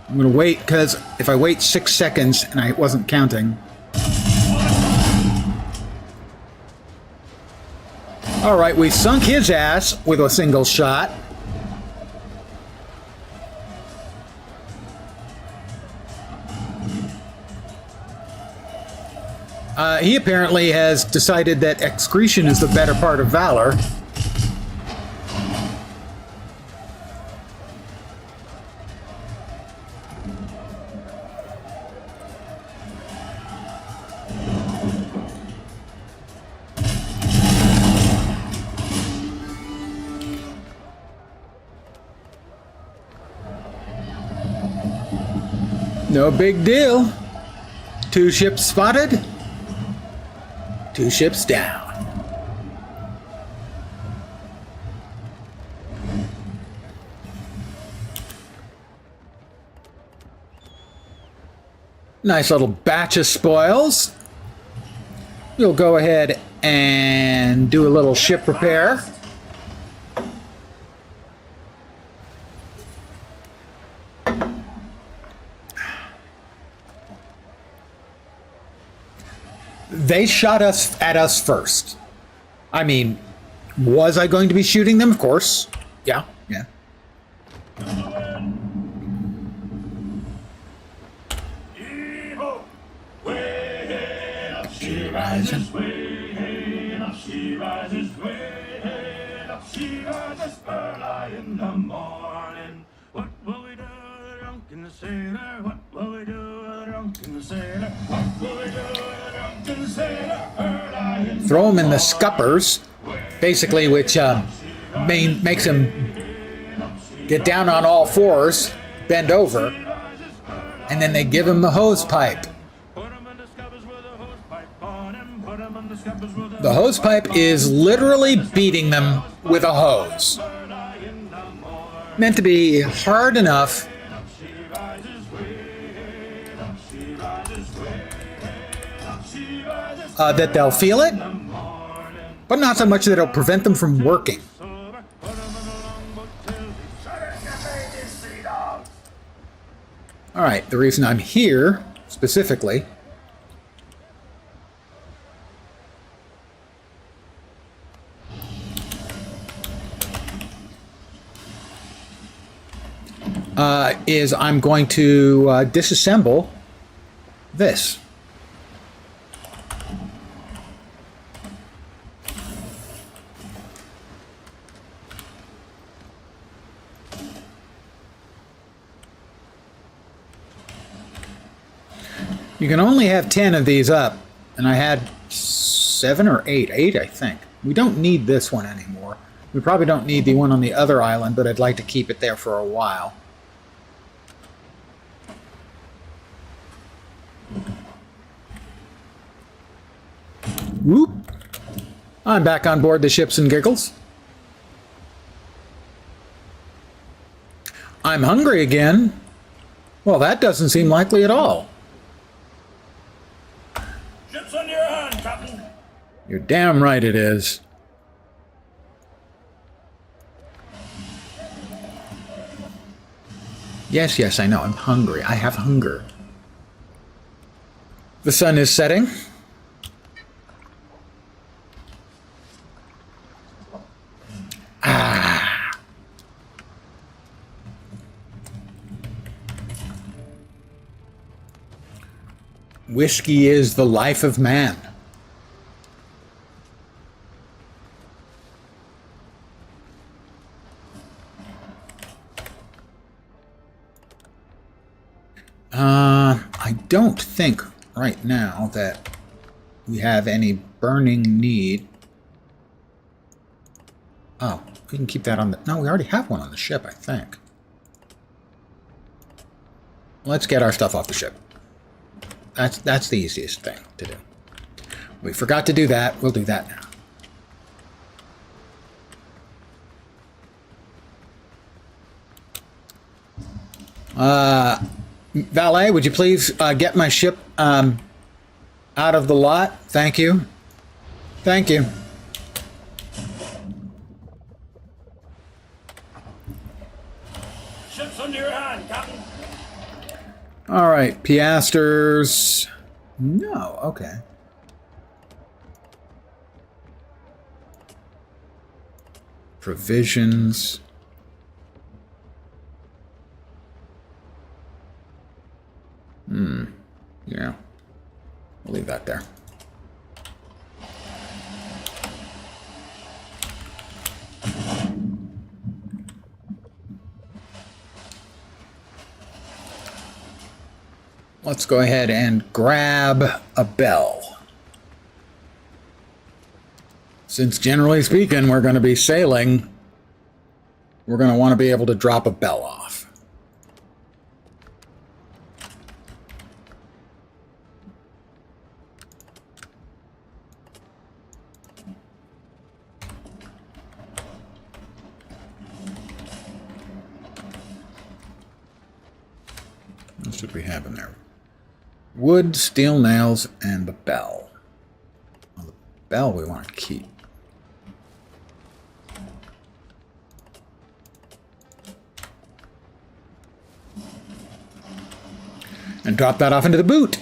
Speaker 1: I'm going to wait, because if I wait 6 seconds and I wasn't counting... Alright, we sunk his ass with a single shot. He apparently has decided that excretion is the better part of valor. No big deal. 2 ships spotted. 2 ships down. Nice little batch of spoils. We'll go ahead and do a little ship repair. They shot at us first. I mean, was I going to be shooting them? Of course. Yeah. She rises, way up, she rises, way up, she rises early in the morning. What will we do with the drunken sailor? What will we do with the drunken sailor? What will we do with the drunken sailor early in the Throw him in the scuppers, basically, which makes him get down on all fours, bend over, and then they give him the hose pipe. The hose pipe is literally beating them with a hose. Meant to be hard enough that they'll feel it, but not so much that it'll prevent them from working. All right, the reason I'm here specifically is I'm going to disassemble this. You can only have 10 of these up, and I had 7 or 8. 8, I think. We don't need this one anymore. We probably don't need the one on the other island, but I'd like to keep it there for a while. Whoop! I'm back on board the Ships and Giggles. I'm hungry again. Well, that doesn't seem likely at all.
Speaker 2: Ship's in your hand, Captain.
Speaker 1: You're damn right it is. Yes, yes, I know. I'm hungry. I have hunger. The sun is setting. Ah. Whiskey is the life of man. I don't think right now that we have any burning need. Oh, we can keep that on the... No, we already have one on the ship, I think. Let's get our stuff off the ship. That's the easiest thing to do. We forgot to do that. We'll do that now. Valet, would you please get my ship out of the lot? Thank you. Thank you.
Speaker 2: Ship's under your hand, Captain.
Speaker 1: All right, piasters. No, okay. Provisions. Yeah. We'll leave that there. Let's go ahead and grab a bell. Since generally speaking, we're going to be sailing, we're going to want to be able to drop a bell off. What should we have in there? Wood, steel nails, and the bell. Well, the bell we want to keep. And drop that off into the boot.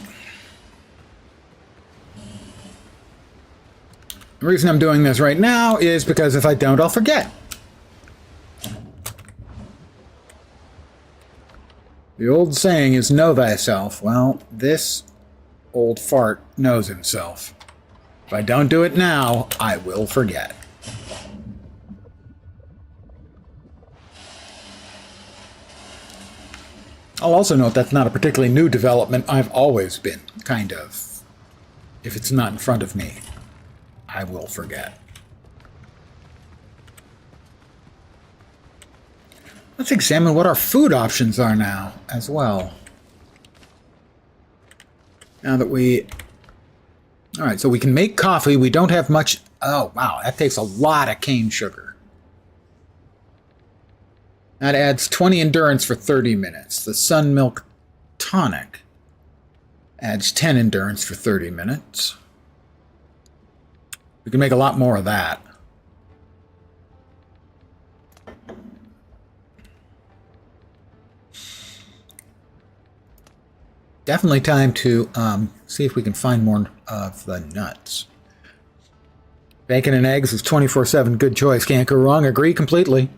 Speaker 1: The reason I'm doing this right now is because if I don't, I'll forget. The old saying is know thyself. Well, this old fart knows himself. If I don't do it now, I will forget. I'll also note that's not a particularly new development. I've always been kind of, if it's not in front of me, I will forget. Let's examine what our food options are now as well. Now that we... Alright, so we can make coffee. We don't have much... Oh, wow, that takes a lot of cane sugar. That adds 20 endurance for 30 minutes. The Sun Milk Tonic adds 10 endurance for 30 minutes. We can make a lot more of that. Definitely time to see if we can find more of the nuts. Bacon and eggs is 24/7. Good choice. Can't go wrong. Agree completely.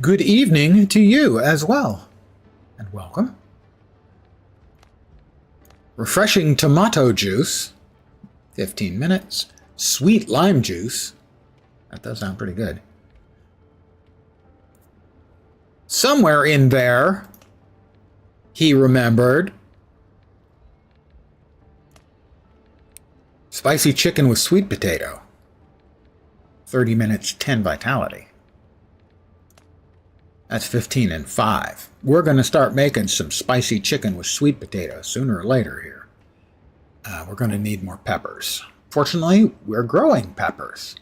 Speaker 1: Good evening to you as well. And welcome. Refreshing tomato juice, 15 minutes. Sweet lime juice, that does sound pretty good. Somewhere in there, he remembered. Spicy chicken with sweet potato, 30 minutes, 10 vitality. That's 15 and 5. We're going to start making some spicy chicken with sweet potato sooner or later here. We're going to need more peppers. Fortunately, we're growing peppers.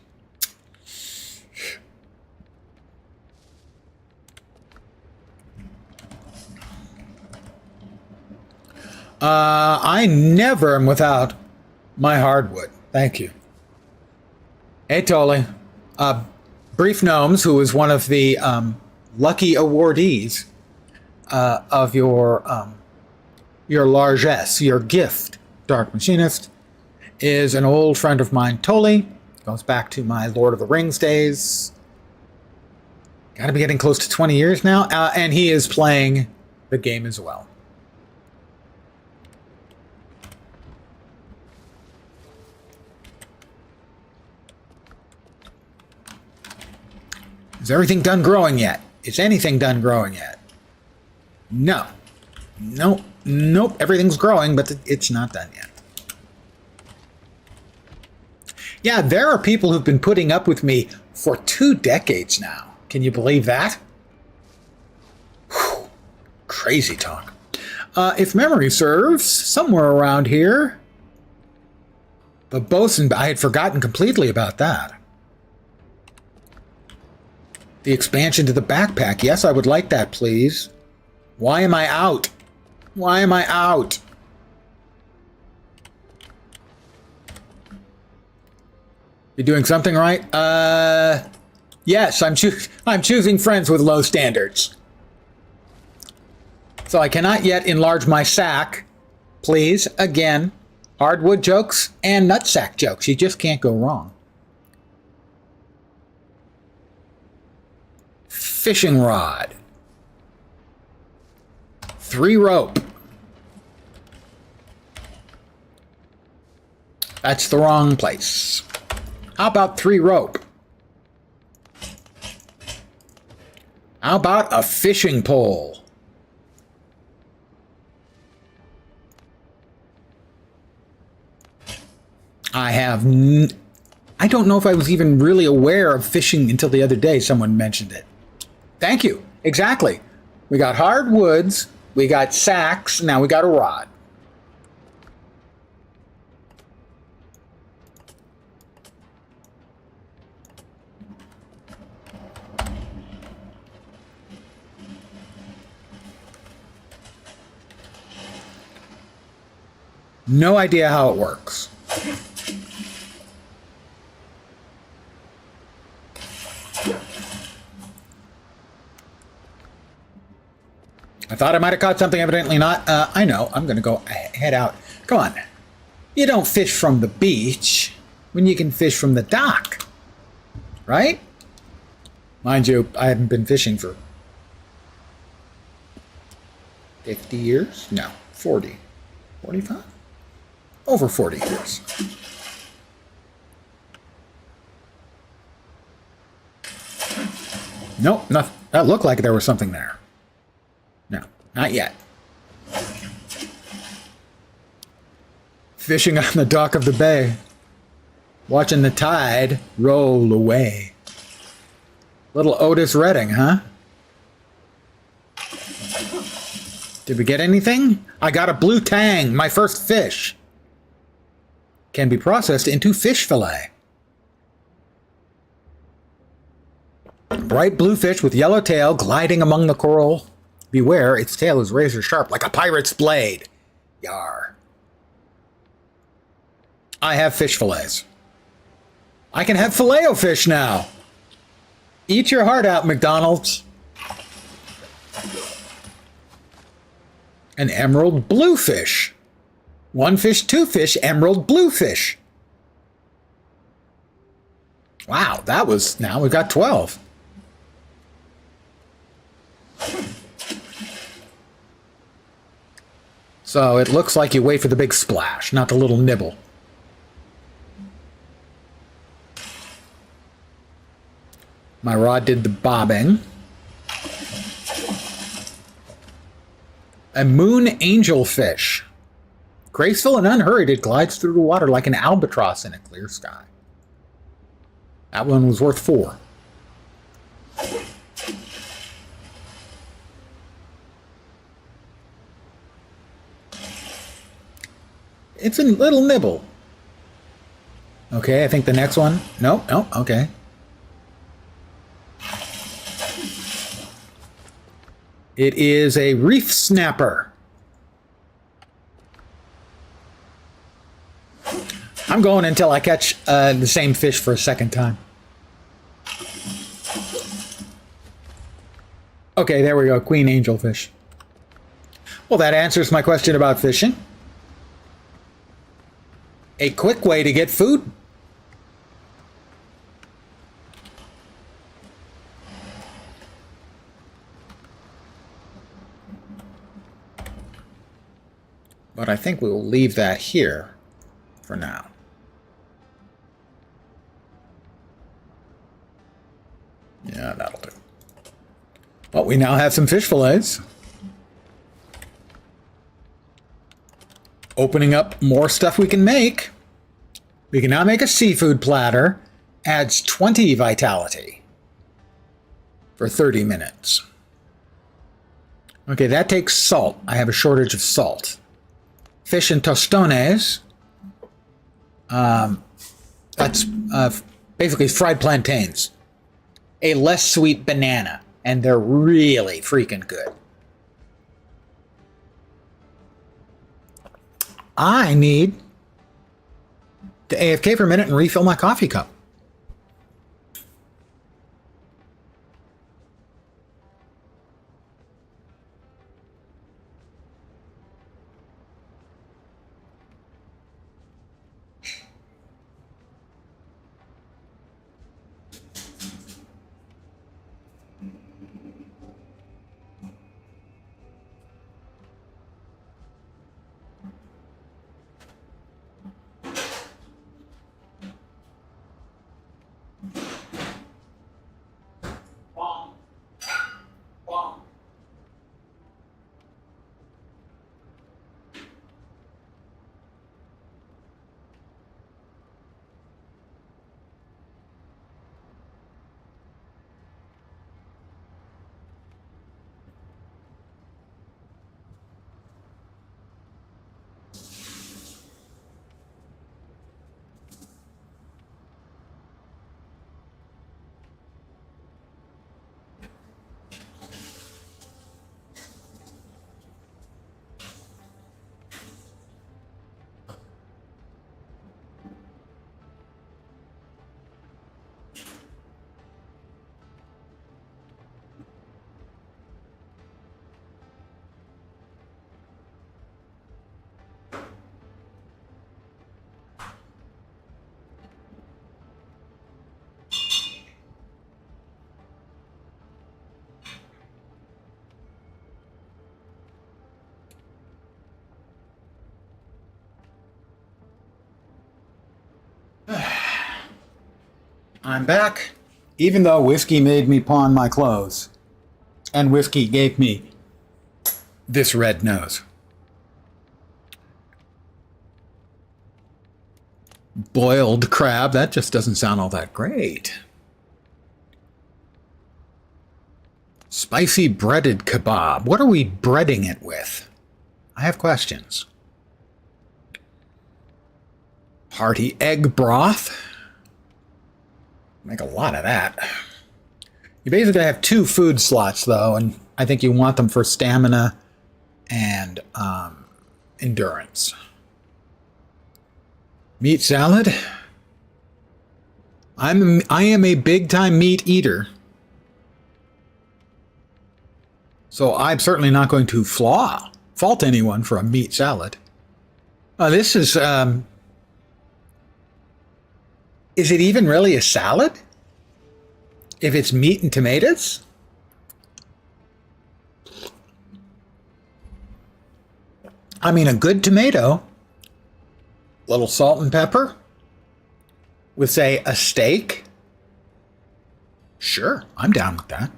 Speaker 1: I never am without my hardwood. Thank you. Hey, Tolly. Brief Gnomes, who is one of the lucky awardees of your largesse, your gift, Dark Machinist, is an old friend of mine, Tolly. Goes back to my Lord of the Rings days. Got to be getting close to 20 years now, and he is playing the game as well. Is everything done growing yet? Is anything done growing yet? No. Nope. Everything's growing, but it's not done yet. Yeah, there are people who've been putting up with me for 2 decades now. Can you believe that? Whew. Crazy talk. If memory serves, somewhere around here. But bosun, I had forgotten completely about that. The expansion to the backpack. Yes, I would like that, please. Why am I out? Why am I out? You doing something right? Yes, I'm choosing friends with low standards. So I cannot yet enlarge my sack. Please, again, hardwood jokes and nutsack jokes. You just can't go wrong. Fishing rod. 3 rope. That's the wrong place. How about 3 rope? How about a fishing pole? I don't know if I was even really aware of fishing until the other day someone mentioned it. Thank you. Exactly. We got hardwoods, we got sacks, now we got a rod. No idea how it works. I thought I might have caught something, evidently not. I know, I'm going to go head out. Come on. You don't fish from the beach when you can fish from the dock. Right? Mind you, I haven't been fishing for 50 years? No, 40. 45? Over 40 years. Nope, nothing. That looked like there was something there. No, not yet. Fishing on the dock of the bay. Watching the tide roll away. Little Otis Redding, huh? Did we get anything? I got a blue tang, my first fish. Can be processed into fish fillet. Bright blue fish with yellow tail gliding among the coral. Beware, its tail is razor sharp like a pirate's blade. Yar. I have fish fillets. I can have filet-o-fish now. Eat your heart out, McDonald's. An emerald bluefish. 1 fish, 2 fish, emerald bluefish. Wow, that was, now we've got 12. So it looks like you wait for the big splash, not the little nibble. My rod did the bobbing. A moon angelfish. Graceful and unhurried, it glides through the water like an albatross in a clear sky. That one was worth 4. It's a little nibble. Okay, I think the next one. Nope, okay. It is a reef snapper. I'm going until I catch the same fish for a second time. Okay, there we go. Queen angelfish. Well, that answers my question about fishing. A quick way to get food. But I think we will leave that here for now. Yeah, that'll do. Well, we now have some fish fillets. Opening up more stuff we can make. We can now make a seafood platter. Adds 20 vitality for 30 minutes. Okay, that takes salt. I have a shortage of salt. Fish and tostones. That's basically fried plantains. A less sweet banana. And they're really freaking good. I need to AFK for a minute and refill my coffee cup. I'm back, even though whiskey made me pawn my clothes, and whiskey gave me this red nose. Boiled crab, that just doesn't sound all that great. Spicy breaded kebab, what are we breading it with? I have questions. Hearty egg broth. Make a lot of that. You basically have 2 food slots, though, and I think you want them for stamina and endurance. Meat salad. I am a big-time meat eater, so I'm certainly not going to fault anyone for a meat salad. This is it even really a salad? If it's meat and tomatoes? I mean, a good tomato, little salt and pepper, with, say, a steak. Sure, I'm down with that.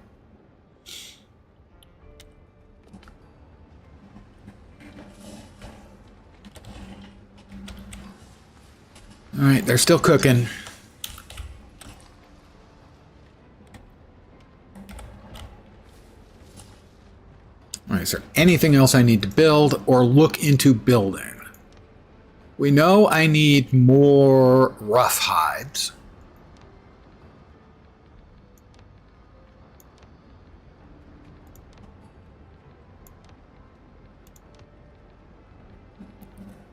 Speaker 1: All right, they're still cooking. All right, is there anything else I need to build or look into building? We know I need more rough hides.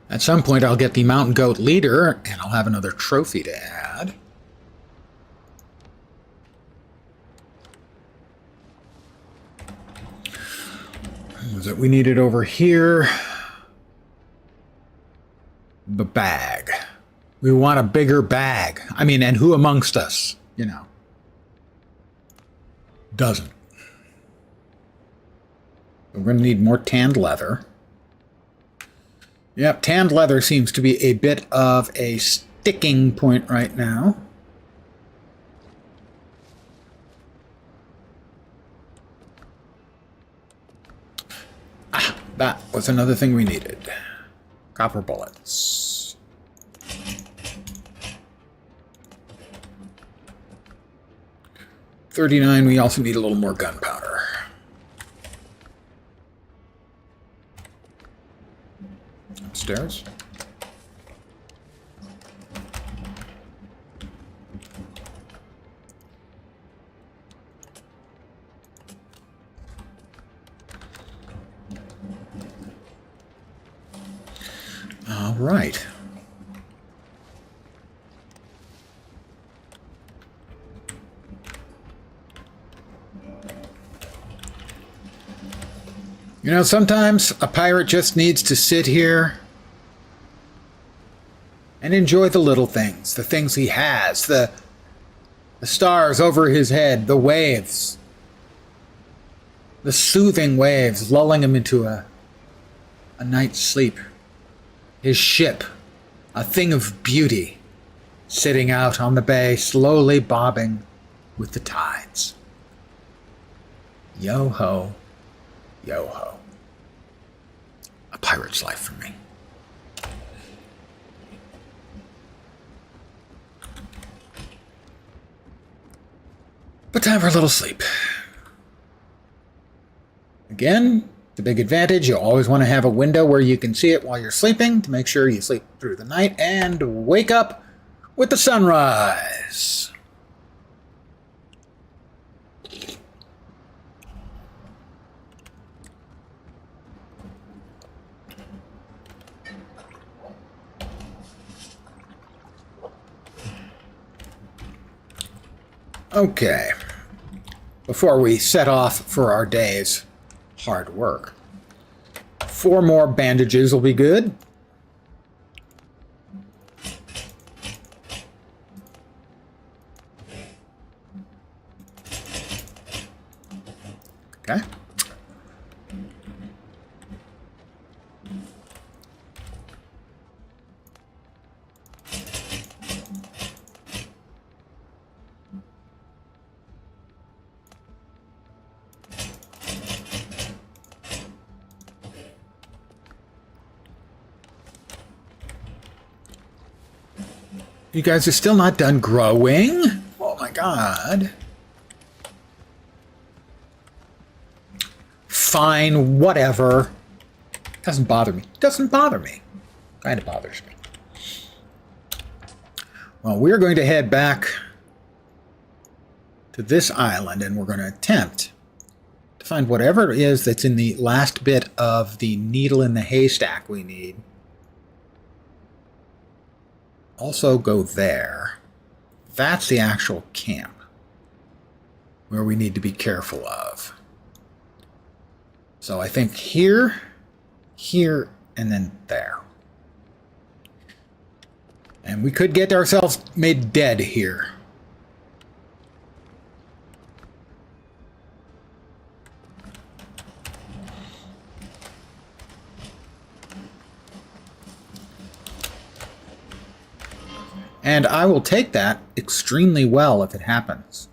Speaker 1: At some point, I'll get the mountain goat leader, and I'll have another trophy to add. What was it we needed over here? The bag. We want a bigger bag. I mean, and who amongst us, you know, doesn't? We're going to need more tanned leather. Yep, tanned leather seems to be a bit of a sticking point right now. Ah, that was another thing we needed. Copper bullets. $39, we also need a little more gunpowder. Upstairs. All right. You know, sometimes a pirate just needs to sit here and enjoy the little things, the things he has, the stars over his head, the waves, the soothing waves lulling him into a night's sleep. His ship, a thing of beauty, sitting out on the bay, slowly bobbing with the tides. Yo-ho, yo-ho. A pirate's life for me. But time for a little sleep. Again, the big advantage, you always want to have a window where you can see it while you're sleeping to make sure you sleep through the night and wake up with the sunrise. Okay, before we set off for our day's hard work, 4 more bandages will be good. Okay. You guys are still not done growing? Oh my god. Fine, whatever. Doesn't bother me. Doesn't bother me. Kind of bothers me. Well, we're going to head back to this island and we're going to attempt to find whatever it is that's in the last bit of the needle in the haystack we need. Also go there. That's the actual camp where we need to be careful of. So I think here, here, and then there. And we could get ourselves made dead here. And I will take that extremely well if it happens.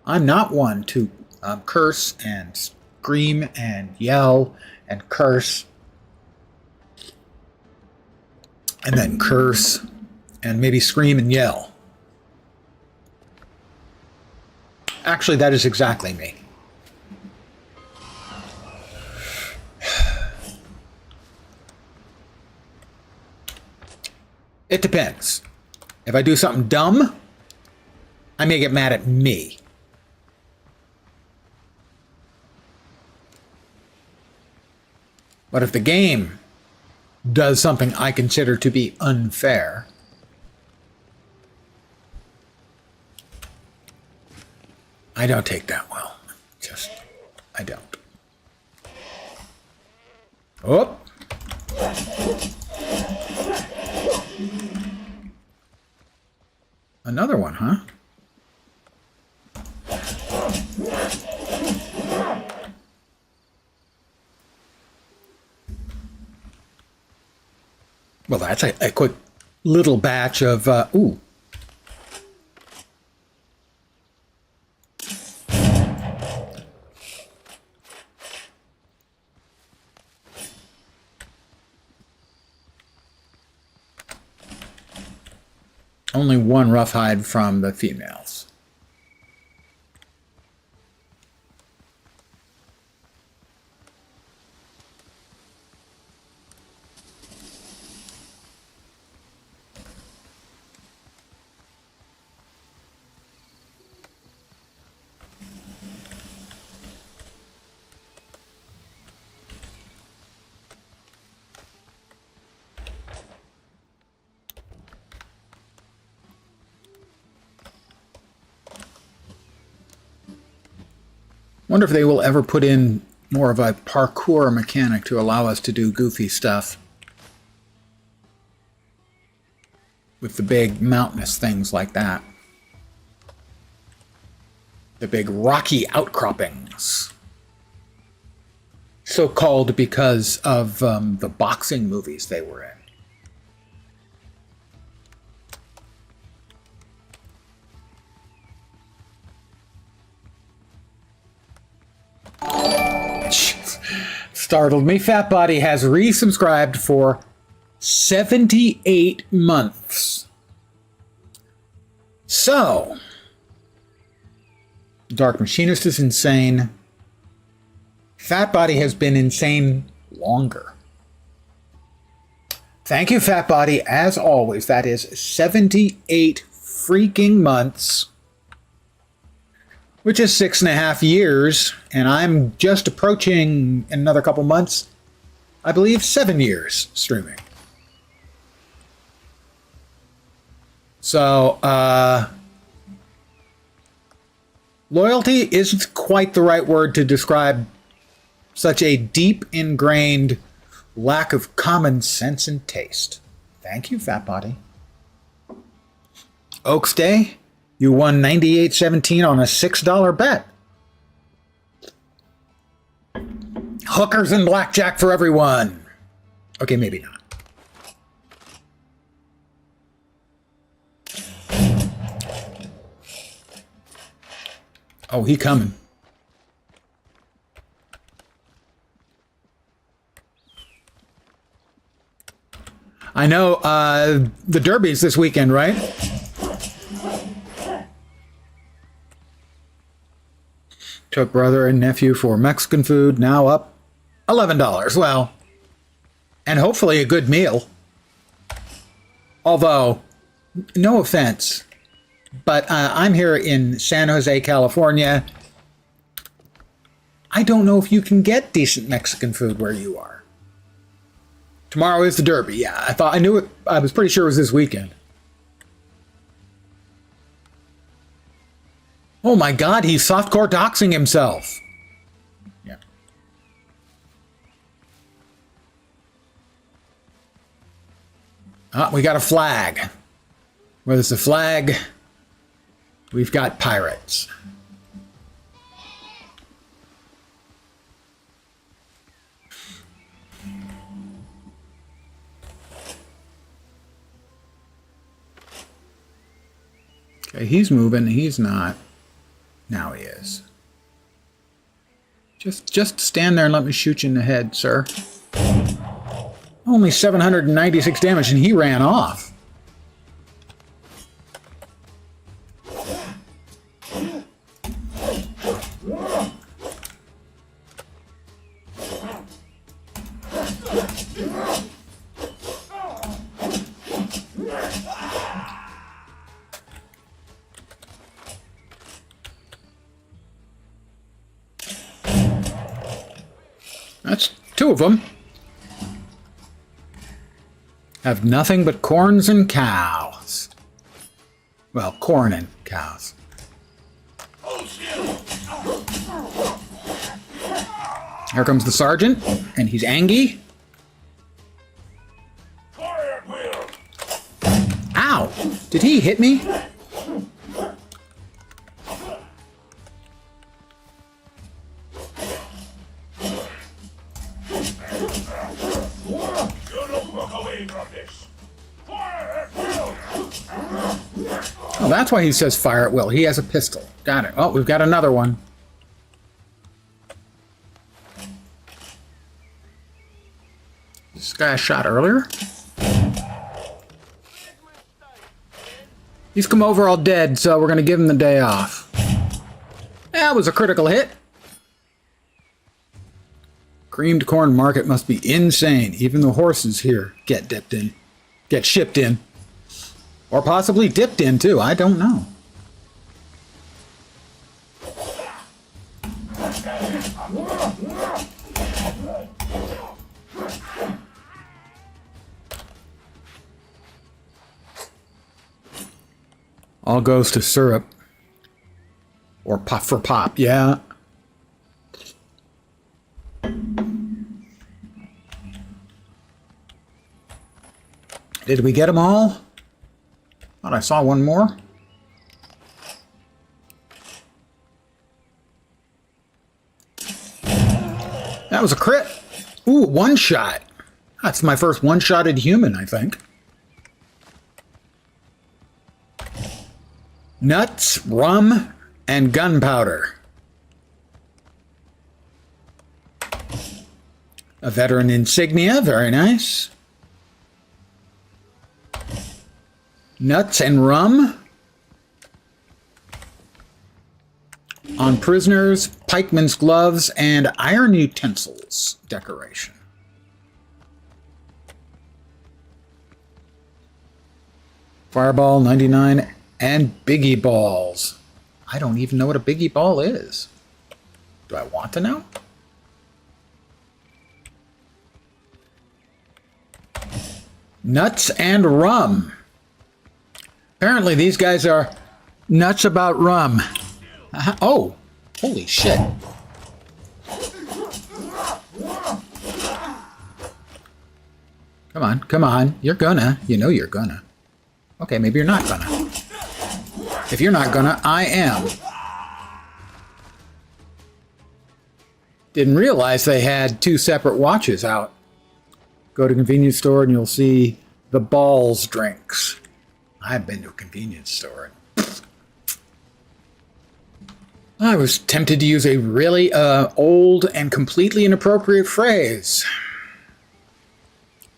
Speaker 1: I'm not one to curse and scream and yell and curse and then curse and maybe scream and yell. Actually, that is exactly me. It depends. If I do something dumb, I may get mad at me. But if the game does something I consider to be unfair, I don't take that well. I don't. Oh! Another one, huh? Well, that's a quick little batch of, ooh. Only one rough hide from the females. Wonder if they will ever put in more of a parkour mechanic to allow us to do goofy stuff with the big mountainous things like that. The big rocky outcroppings. So called because of the boxing movies they were in. Startled me. Fat Body has resubscribed for 78 months. So, Dark Machinist is insane. Fat Body has been insane longer. Thank you, Fat Body, as always. That is 78 freaking months, which is 6.5 years, and I'm just approaching, in another couple months, I believe 7 years streaming. So, loyalty isn't quite the right word to describe such a deep ingrained lack of common sense and taste. Thank you, Fat Body. Oaks Day, you won 98.17 on a $6 bet. Hookers and blackjack for everyone. Okay, maybe not. Oh, he coming. I know, the Derby's this weekend, right? Took brother and nephew for Mexican food, now up $11. Well, and hopefully a good meal. Although, no offense, but I'm here in San Jose, California. I don't know if you can get decent Mexican food where you are. Tomorrow is the Derby. Yeah, I knew it. I was pretty sure it was this weekend. Oh my God, he's softcore doxing himself. Yeah. Ah, we got a flag. Where there's a flag, we've got pirates. Okay, he's moving. He's not. Now he is. Just stand there and let me shoot you in the head, sir. Only 796 damage, and he ran off. That's two of them. Have nothing but corns and cows. Well, corn and cows. Here comes the sergeant, and he's angry. Ow! Did he hit me? Oh, that's why he says fire at will. He has a pistol. Got it. Oh, we've got another one. This guy I shot earlier? He's come over all dead, so we're going to give him the day off. That was a critical hit. Creamed corn market must be insane. Even the horses here get dipped in. Get shipped in. Or possibly dipped in, too. I don't know. All goes to syrup. Or pop for pop, yeah. Did we get them all? Thought I saw one more. That was a crit. Ooh, one shot. That's my first one-shotted human, I think. Nuts, rum, and gunpowder. A veteran insignia, very nice. Nuts and rum. On prisoners, pikeman's gloves, and iron utensils decoration. Fireball 99 and biggie balls. I don't even know what a biggie ball is. Do I want to know? Nuts and rum. Apparently these guys are nuts about rum. Oh, holy shit. Come on, come on. You're gonna. You know you're gonna. Okay, maybe you're not gonna. If you're not gonna, I am. Didn't realize they had two separate watches out. Go to a convenience store and you'll see the balls drinks. I've been to a convenience store. I was tempted to use a really old and completely inappropriate phrase.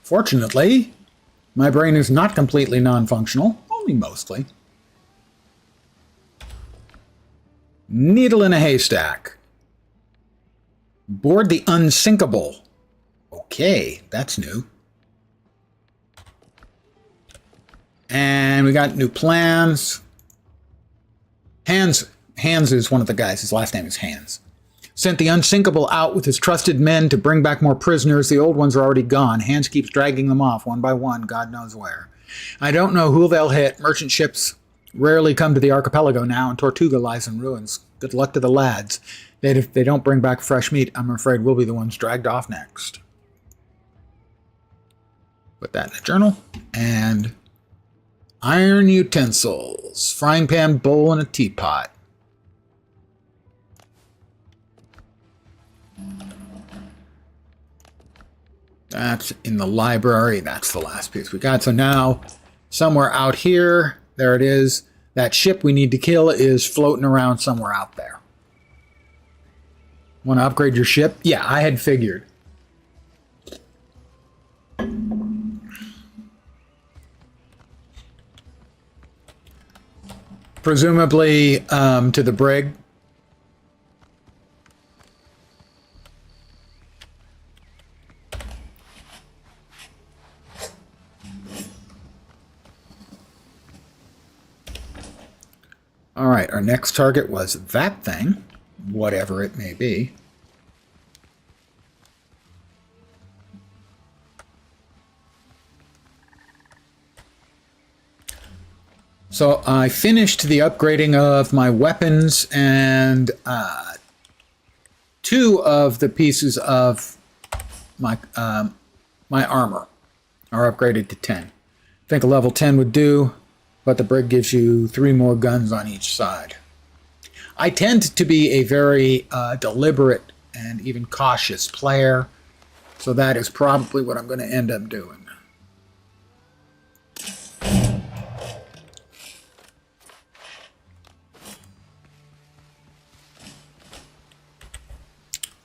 Speaker 1: Fortunately, my brain is not completely non-functional, only mostly. Needle in a haystack. Board the unsinkable. Okay, that's new. And we got new plans. Hands is one of the guys. His last name is Hands. Sent the unsinkable out with his trusted men to bring back more prisoners. The old ones are already gone. Hands keeps dragging them off one by one, God knows where. I don't know who they'll hit. Merchant ships rarely come to the archipelago now, and Tortuga lies in ruins. Good luck to the lads. If they don't bring back fresh meat, I'm afraid we'll be the ones dragged off next. Put that in the journal. And iron utensils. Frying pan, bowl, and a teapot. That's in the library. That's the last piece we got. So now, somewhere out here, there it is. That ship we need to kill is floating around somewhere out there. Want to upgrade your ship? Yeah, I had figured. Presumably to the brig. All right, our next target was that thing, whatever it may be. So I finished the upgrading of my weapons, and 2 of the pieces of my my armor are upgraded to 10. I think a level 10 would do, but the brig gives you 3 more guns on each side. I tend to be a very deliberate and even cautious player, so that is probably what I'm going to end up doing.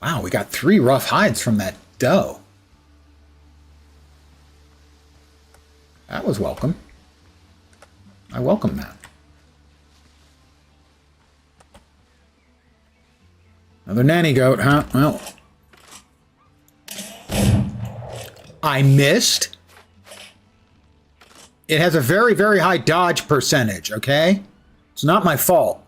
Speaker 1: Wow, we got 3 rough hides from that doe. That was welcome. I welcome that. Another nanny goat, huh? Well, I missed. It has a very, very high dodge percentage, okay? It's not my fault.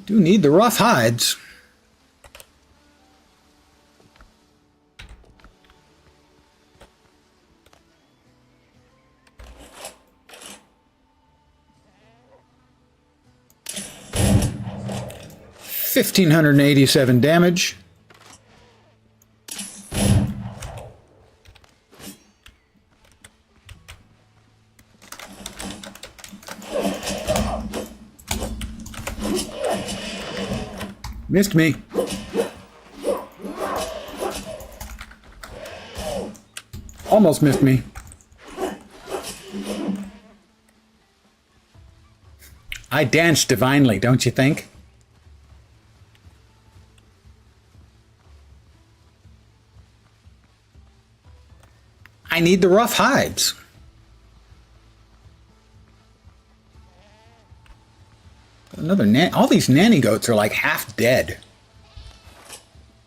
Speaker 1: Do need the rough hides. $1,587 damage. Missed me. Almost missed me. I danced divinely, don't you think? I need the rough hides. Another all these nanny goats are like half dead.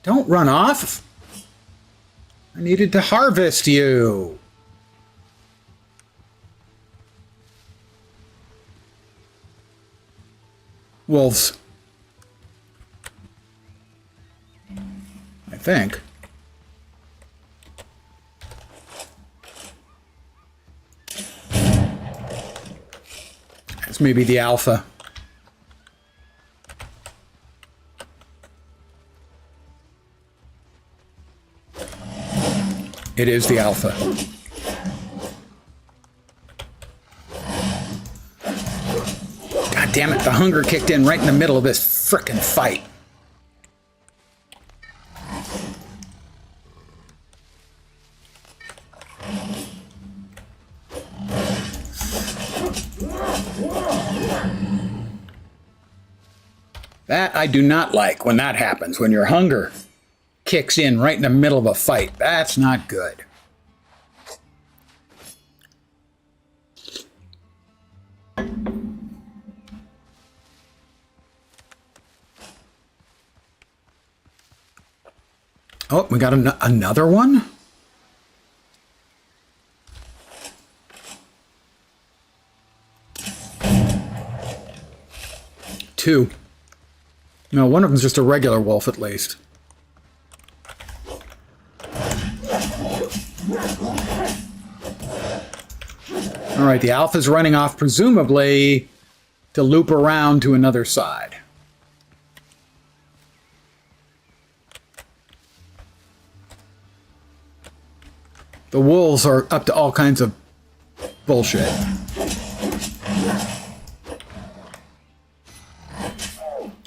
Speaker 1: Don't run off. I needed to harvest you. Wolves. I think. It's maybe the alpha. It is the alpha. God damn it, the hunger kicked in right in the middle of this frickin' fight. That I do not like when that happens, when your hunger kicks in right in the middle of a fight. That's not good. Oh, we got another one? Two. No, one of them's just a regular wolf at least. All right, the alpha's running off, presumably to loop around to another side. The wolves are up to all kinds of bullshit.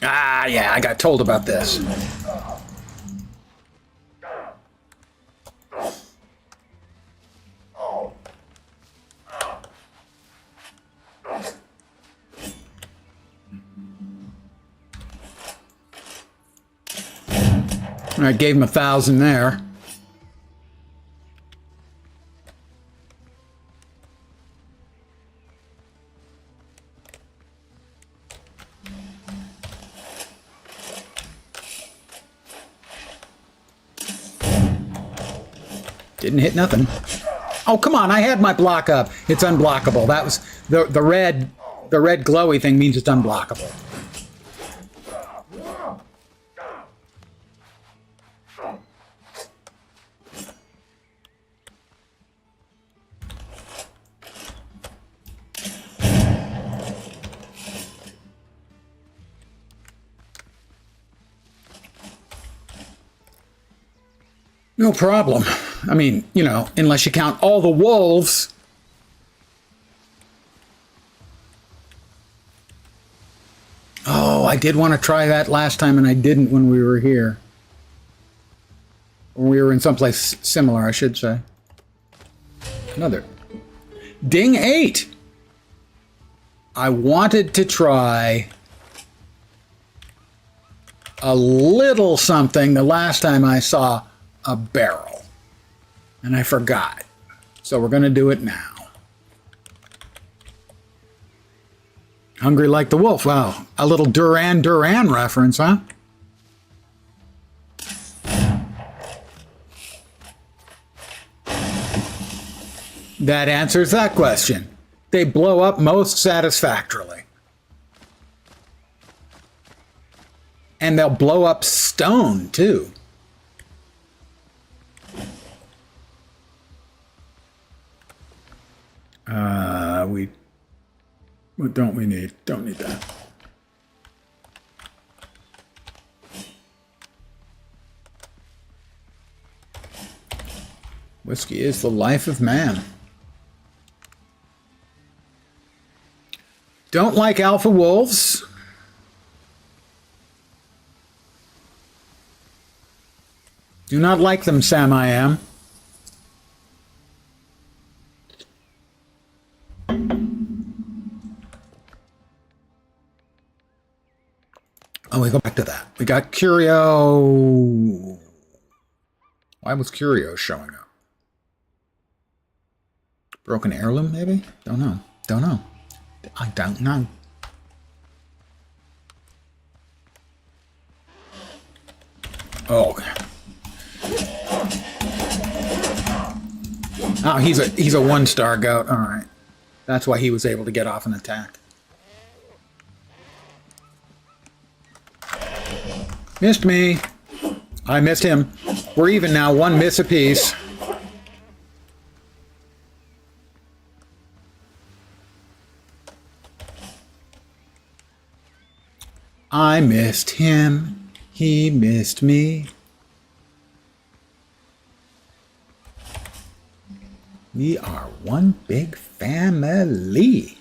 Speaker 1: Ah, yeah, I got told about this. I gave him 1,000 there. Didn't hit nothing. Oh, come on, I had my block up. It's unblockable. That was the red glowy thing means it's unblockable. No problem. I mean, you know, unless you count all the wolves. Oh, I did want to try that last time and I didn't when we were here. Or we were in someplace similar, I should say. Another. Ding 8! I wanted to try a little something the last time I saw a barrel. And I forgot. So we're going to do it now. Hungry like the wolf. Wow. A little Duran Duran reference, huh? That answers that question. They blow up most satisfactorily. And they'll blow up stone, too. What don't we need? Don't need that. Whiskey is the life of man. Don't like alpha wolves. Do not like them, Sam I am. Oh, we go back to that. We got Curio. Why was Curio showing up? Broken heirloom, maybe? Don't know. Don't know. I don't know. Oh, okay. Oh, he's a 1-star goat. All right. That's why he was able to get off an attack. Missed me. I missed him. We're even now, 1 miss apiece. I missed him. He missed me. We are one big family.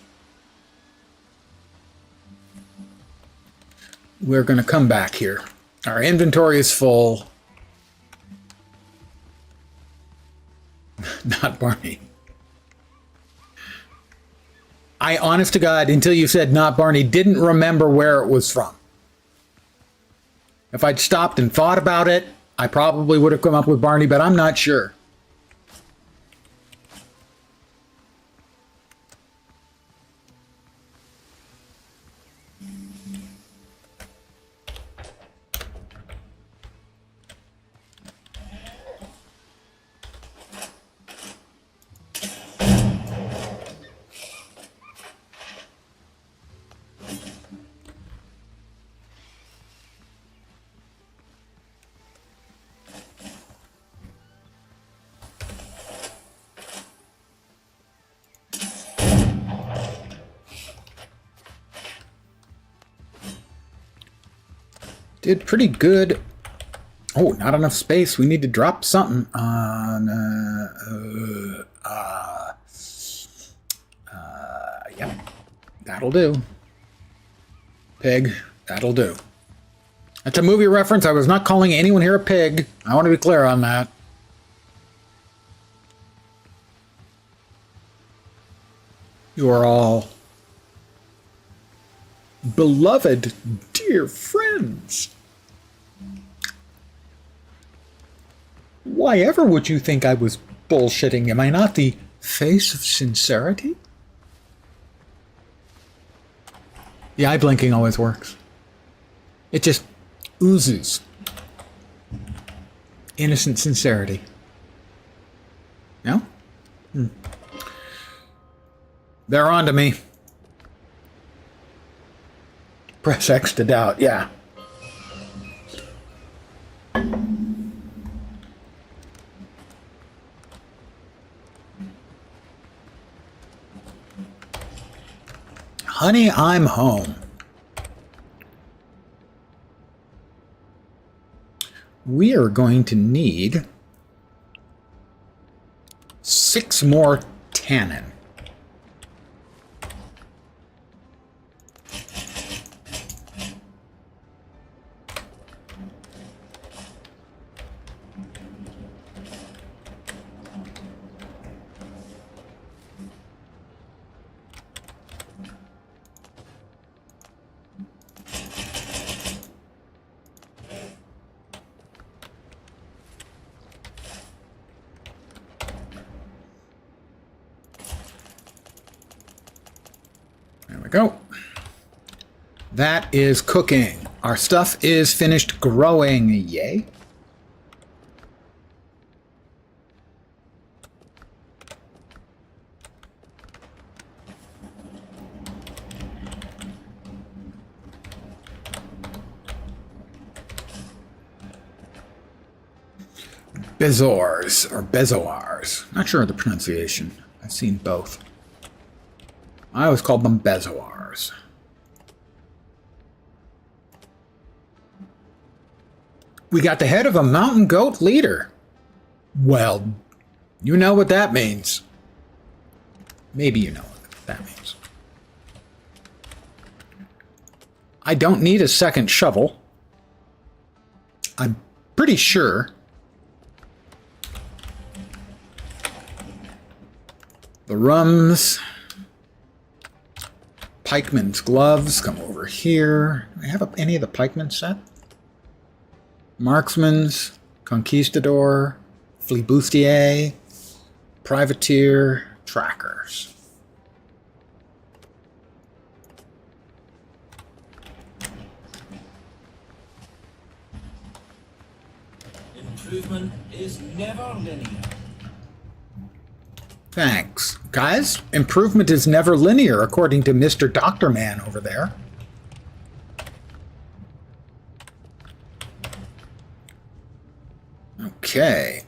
Speaker 1: We're going to come back here. Our inventory is full. Not Barney. I, honest to God, until you said not Barney, didn't remember where it was from. If I'd stopped and thought about it, I probably would have come up with Barney, but I'm not sure. Did pretty good. Oh, not enough space. We need to drop something on. Yeah, that'll do. Pig, that'll do. That's a movie reference. I was not calling anyone here a pig. I want to be clear on that. You are all beloved, dear friends. Why ever would you think I was bullshitting? Am I not the face of sincerity? The eye blinking always works. It just oozes innocent sincerity. No? They're on to me. Press X to doubt, yeah. Honey, I'm home. We are going to need 6 more tannin. Go. That is cooking. Our stuff is finished growing. Yay. Bezors or Bezoars. Not sure of the pronunciation. I've seen both. I always called them Bezoars. We got the head of a mountain goat leader. Well, you know what that means. Maybe you know what that means. I don't need a second shovel. I'm pretty sure the rums... Pikeman's gloves come over here. Do I have any of the pikeman set? Marksman's, Conquistador, Flibustier, Privateer, Trackers.
Speaker 2: Improvement is never linear.
Speaker 1: Thanks. Guys, improvement is never linear, according to Mr. Doctor Man over there. Okay.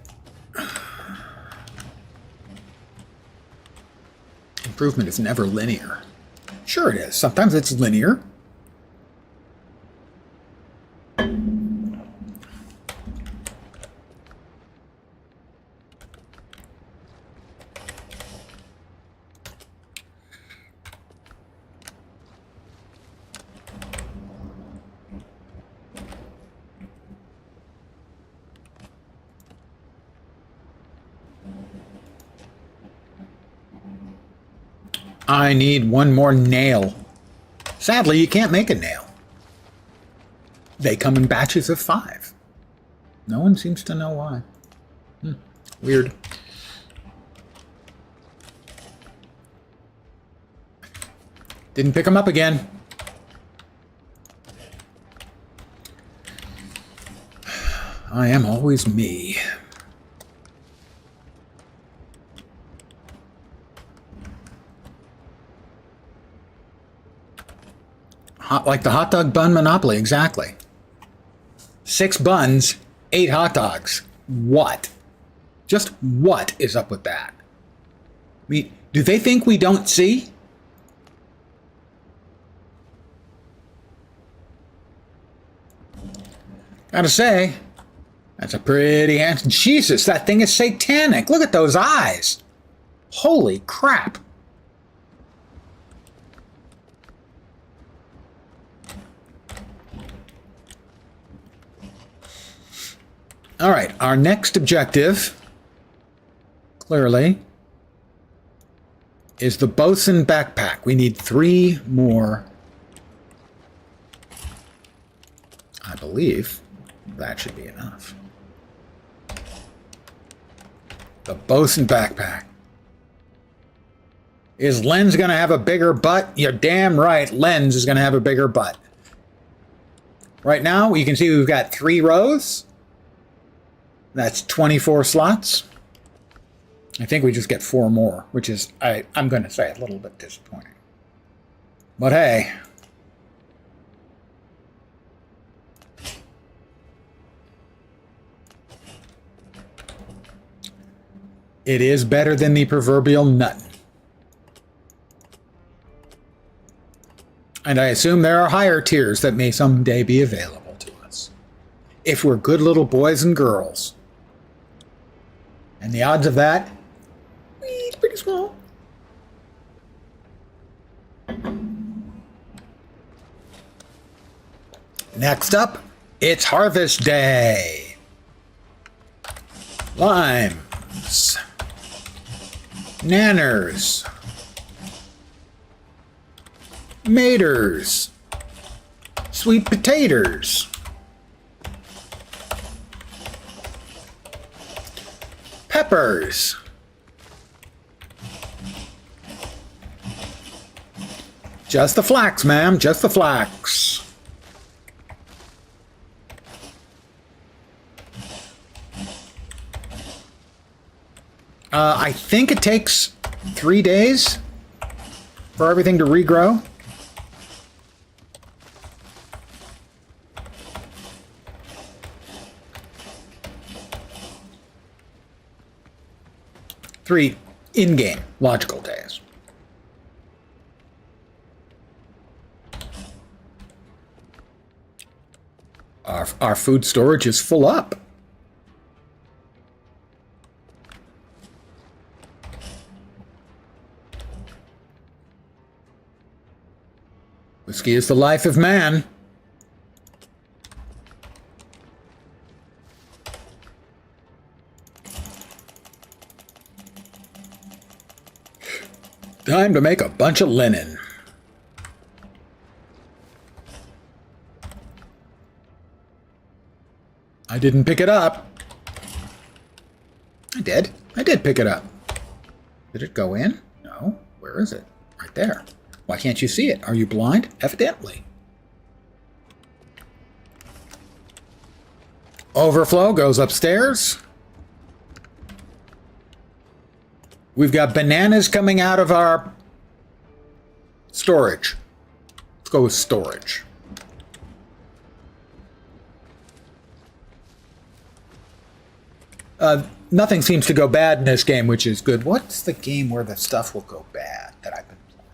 Speaker 1: Improvement is never linear. Sure it is. Sometimes it's linear. I need one more nail. Sadly, you can't make a nail. They come in batches of 5. No one seems to know why. Weird. Didn't pick them up again. I am always me. Like the hot dog bun monopoly, exactly. 6 buns, 8 hot dogs. What? Just what is up with that? Do they think we don't see? Gotta say, that's a pretty handsome... Jesus, that thing is satanic. Look at those eyes. Holy crap. All right, our next objective, clearly, is the bosun backpack. We need 3 more. I believe that should be enough. The bosun backpack. Is Len's going to have a bigger butt? You're damn right, Len's is going to have a bigger butt. Right now, you can see we've got 3 rows. That's 24 slots. I think we just get 4 more, which is, I'm going to say, a little bit disappointing. But hey. It is better than the proverbial nut. And I assume there are higher tiers that may someday be available to us. If we're good little boys and girls. And the odds of that, it's pretty small. Next up, it's Harvest Day. Limes. Nanners. Maters. Sweet potatoes. Peppers. Just the flax, ma'am. Just the flax. I think it takes 3 days for everything to regrow. Three in-game logical days. Our food storage is full up. Whiskey is the life of man. Time to make a bunch of linen. I didn't pick it up. I did. I did pick it up. Did it go in? No. Where is it? Right there. Why can't you see it? Are you blind? Evidently. Overflow goes upstairs. We've got bananas coming out of our storage. Let's go with storage. Nothing seems to go bad in this game, which is good. What's the game where the stuff will go bad that I've been playing?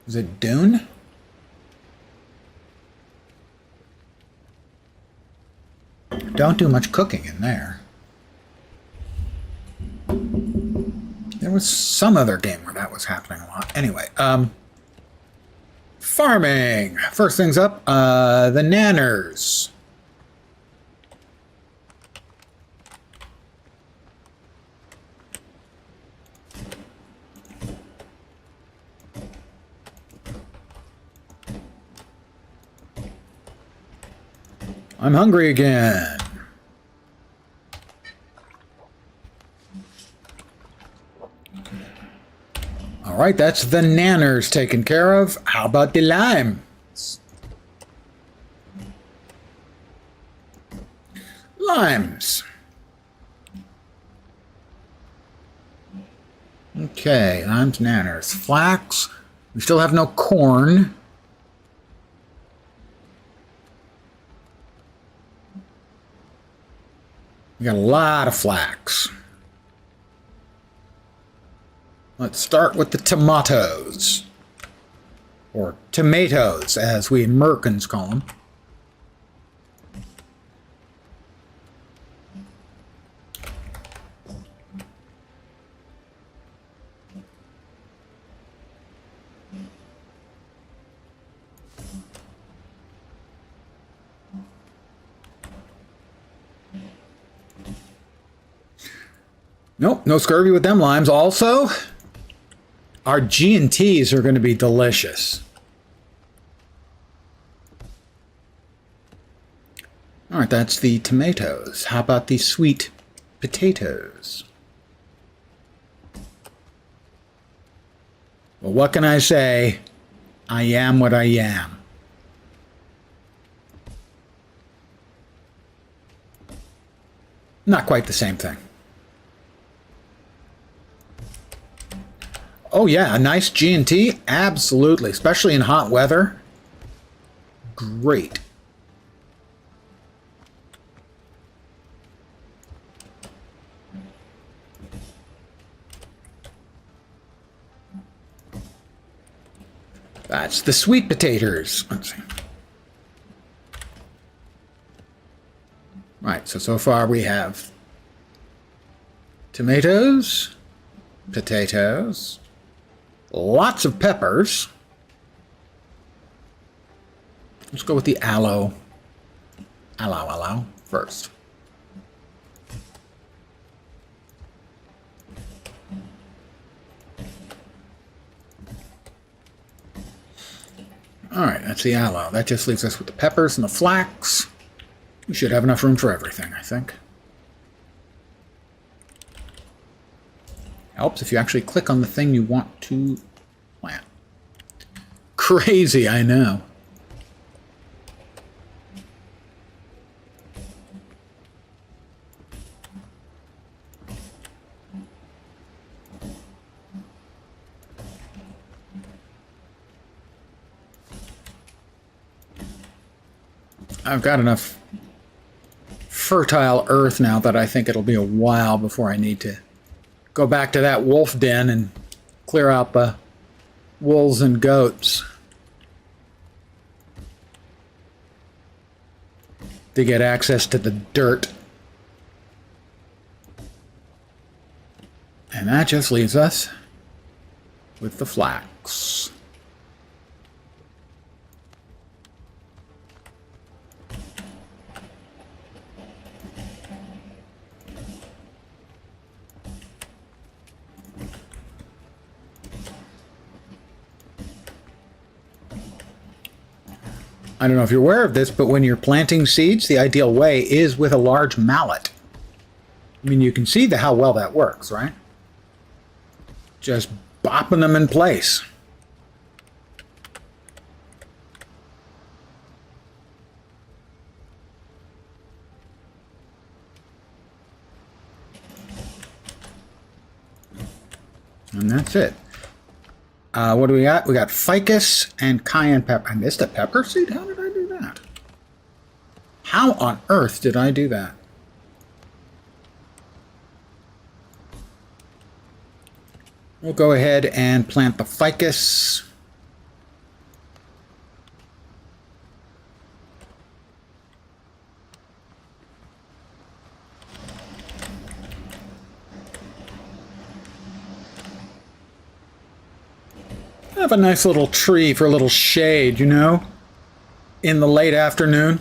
Speaker 1: Is it Dune? Don't do much cooking in there. There was some other game where that was happening a lot. Anyway, farming. First things up, the nanners. I'm hungry again. All right, that's the nanners taken care of. How about the limes? Limes. Okay, limes, nanners. Flax. We still have no corn. We got a lot of flax. Let's start with the tomatoes. Or tomatoes, as we Americans call them. Nope, no scurvy with them limes. Also, our G&Ts are going to be delicious. All right, that's the tomatoes. How about the sweet potatoes? Well, what can I say? I am what I am. Not quite the same thing. Oh yeah, a nice G&T? Absolutely, especially in hot weather. Great. That's the sweet potatoes. Let's see. Right, so far we have tomatoes, potatoes, lots of peppers. Let's go with the aloe first. All right, that's the aloe. That just leaves us with the peppers and the flax. We should have enough room for everything, I think. Helps if you actually click on the thing you want to plant. Crazy, I know. I've got enough fertile earth now that I think it'll be a while before I need to go back to that wolf den and clear out the wolves and goats to get access to the dirt. And that just leaves us with the flax. I don't know if you're aware of this, but when you're planting seeds, the ideal way is with a large mallet. I mean, you can see how well that works, right? Just bopping them in place. And that's it. What do we got? We got ficus and cayenne pepper. I missed a pepper seed? How did I do that? How on earth did I do that? We'll go ahead and plant the ficus. Have a nice little tree for a little shade, you know, in the late afternoon.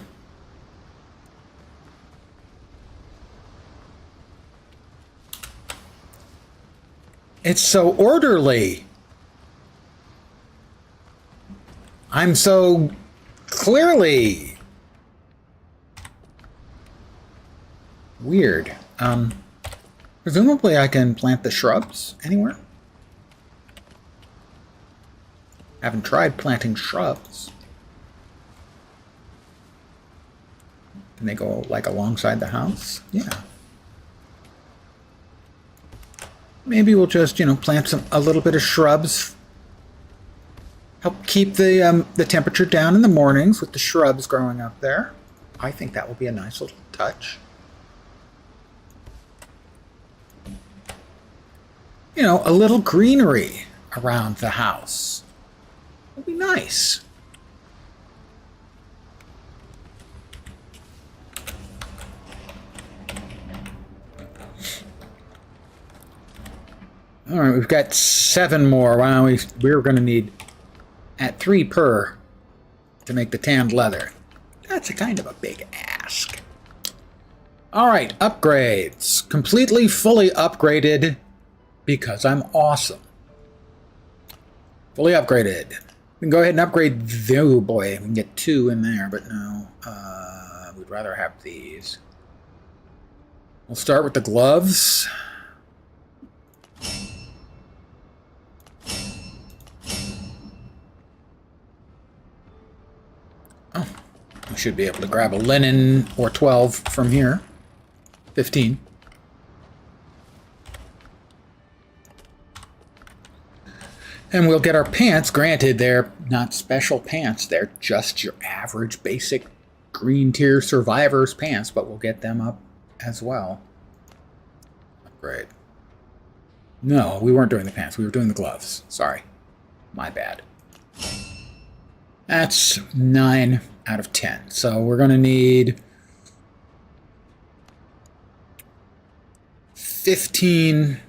Speaker 1: It's so orderly. I'm so clearly weird. Presumably I can plant the shrubs anywhere. Haven't tried planting shrubs. Can they go like alongside the house? Yeah. Maybe we'll just, you know, plant a little bit of shrubs. Help keep the temperature down in the mornings with the shrubs growing up there. I think that will be a nice little touch. You know, a little greenery around the house. It'll be nice. All right, we've got 7 more. Wow, we're going to need at 3 per to make the tanned leather. That's a kind of a big ask. All right, upgrades. Completely, fully upgraded because I'm awesome. Fully upgraded. We can go ahead and upgrade. Oh boy, we can get 2 in there, but no. We'd rather have these. We'll start with the gloves. Oh, we should be able to grab a linen or 12 from here. 15. And we'll get our pants. Granted, they're not special pants. They're just your average basic green tier survivor's pants, but we'll get them up as well. Upgrade. No, we weren't doing the pants. We were doing the gloves. Sorry. My bad. That's 9 out of 10. So we're going to need 15,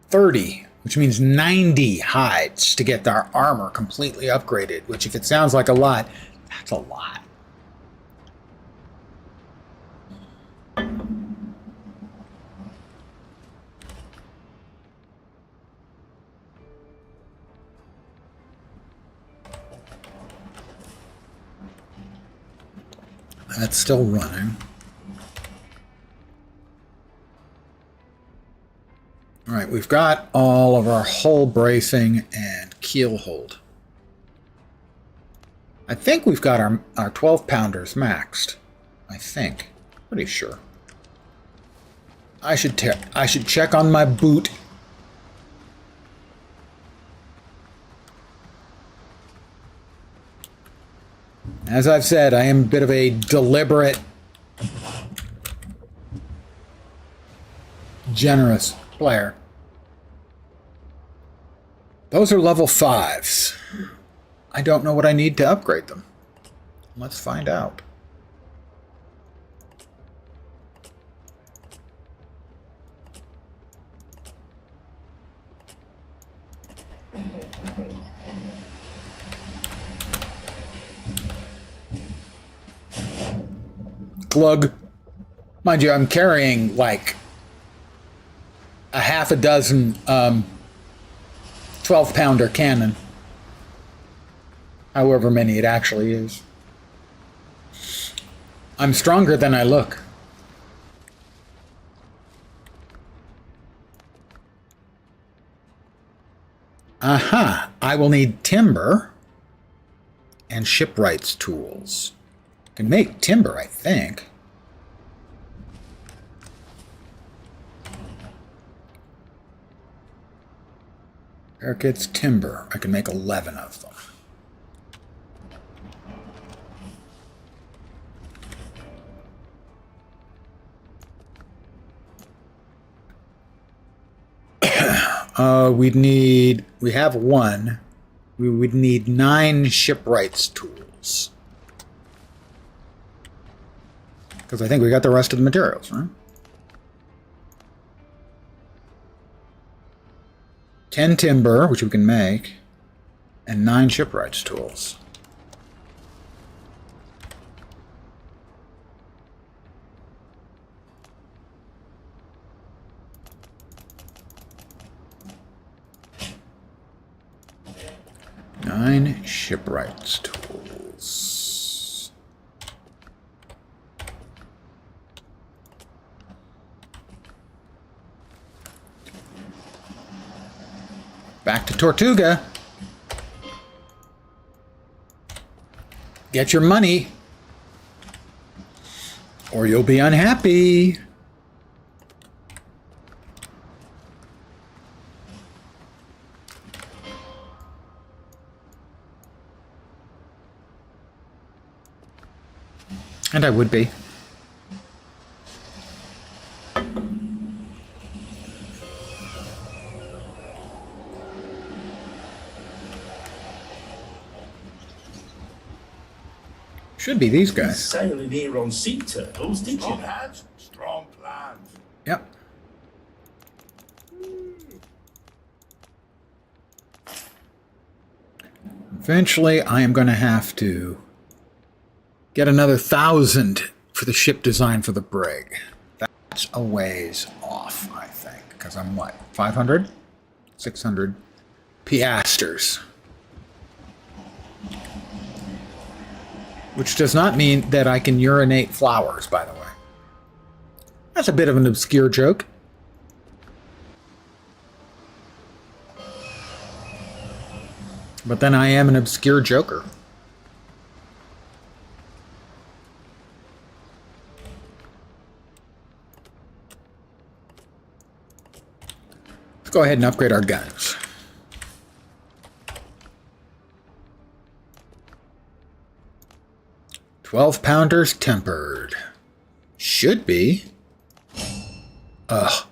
Speaker 1: 30, which means 90 hides to get our armor completely upgraded, which if it sounds like a lot, that's a lot. That's still running. All right, we've got all of our hull bracing and keel hold. I think we've got our 12-pounders maxed. I think. Pretty sure. I should check on my boot. As I've said, I am a bit of a deliberate, generous player. Those are level 5s. I don't know what I need to upgrade them. Let's find out. Glug. Mind you, I'm carrying like a half a dozen 12-pounder cannon. However many it actually is. I'm stronger than I look. Aha! I will need timber and shipwrights tools. Can make timber, I think. Parakeets, timber. I can make 11 of them. We have 1. We would need 9 shipwrights tools. Because I think we got the rest of the materials, right? 10 timber, which we can make, and 9 shipwrights tools. Nine shipwrights tools. Back to Tortuga. Get your money, or you'll be unhappy. And I would be. Should be these guys.
Speaker 2: Sailing here on sea turtles, did you?
Speaker 3: Strong hands, strong plans.
Speaker 1: Yep. Eventually, I am going to have to get another 1,000 for the ship design for the brig. That's a ways off, I think. Because I'm what? 500? 600 piasters. Which does not mean that I can urinate flowers, by the way. That's a bit of an obscure joke. But then I am an obscure joker. Let's go ahead and upgrade our guns. £12-pounders tempered. Should be. Ugh.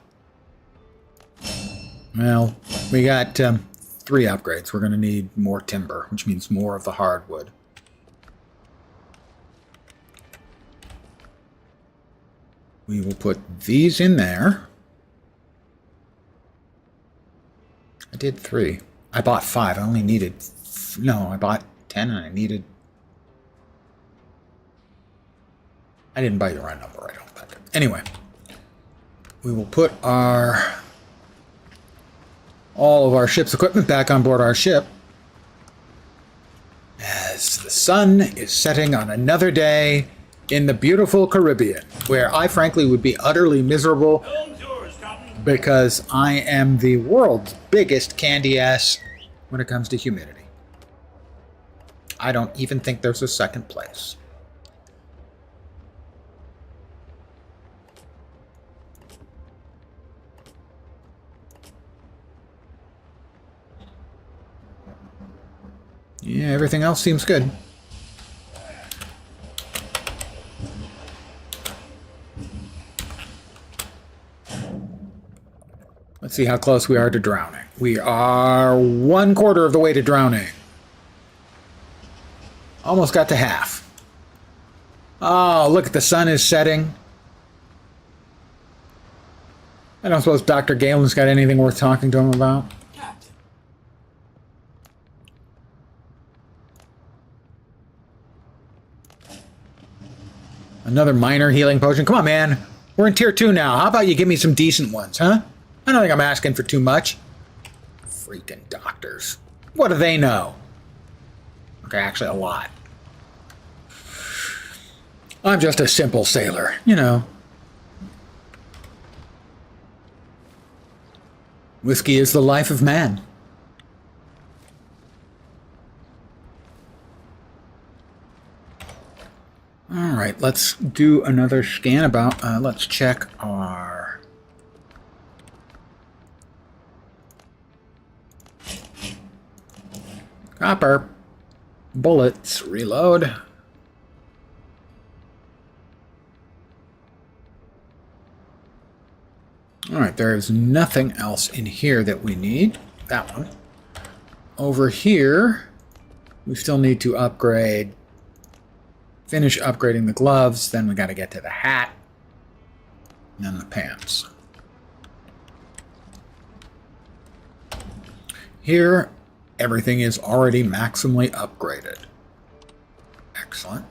Speaker 1: Well, we got 3 upgrades. We're going to need more timber, which means more of the hardwood. We will put these in there. I did 3. I bought 5. I only needed... No, I bought 10 and I needed... I didn't buy the right number, I don't think. Anyway, we will put all of our ship's equipment back on board our ship as the sun is setting on another day in the beautiful Caribbean, where I frankly would be utterly miserable because I am the world's biggest candy ass when it comes to humidity. I don't even think there's a second place. Yeah, everything else seems good. Let's see how close we are to drowning. We are 1/4 of the way to drowning. Almost got to half. Oh, look, the sun is setting. I don't suppose Dr. Galen's got anything worth talking to him about. Another minor healing potion. Come on, man. We're in tier 2 now. How about you give me some decent ones, huh? I don't think I'm asking for too much. Freaking doctors. What do they know? Okay, actually a lot. I'm just a simple sailor, you know. Whiskey is the life of man. All right, let's do another scan about, let's check our... Copper. Bullets. Reload. All right, there's nothing else in here that we need. That one. Over here, we still need to upgrade... Finish upgrading the gloves, then we got to get to the hat, and then the pants. Here, everything is already maximally upgraded. Excellent.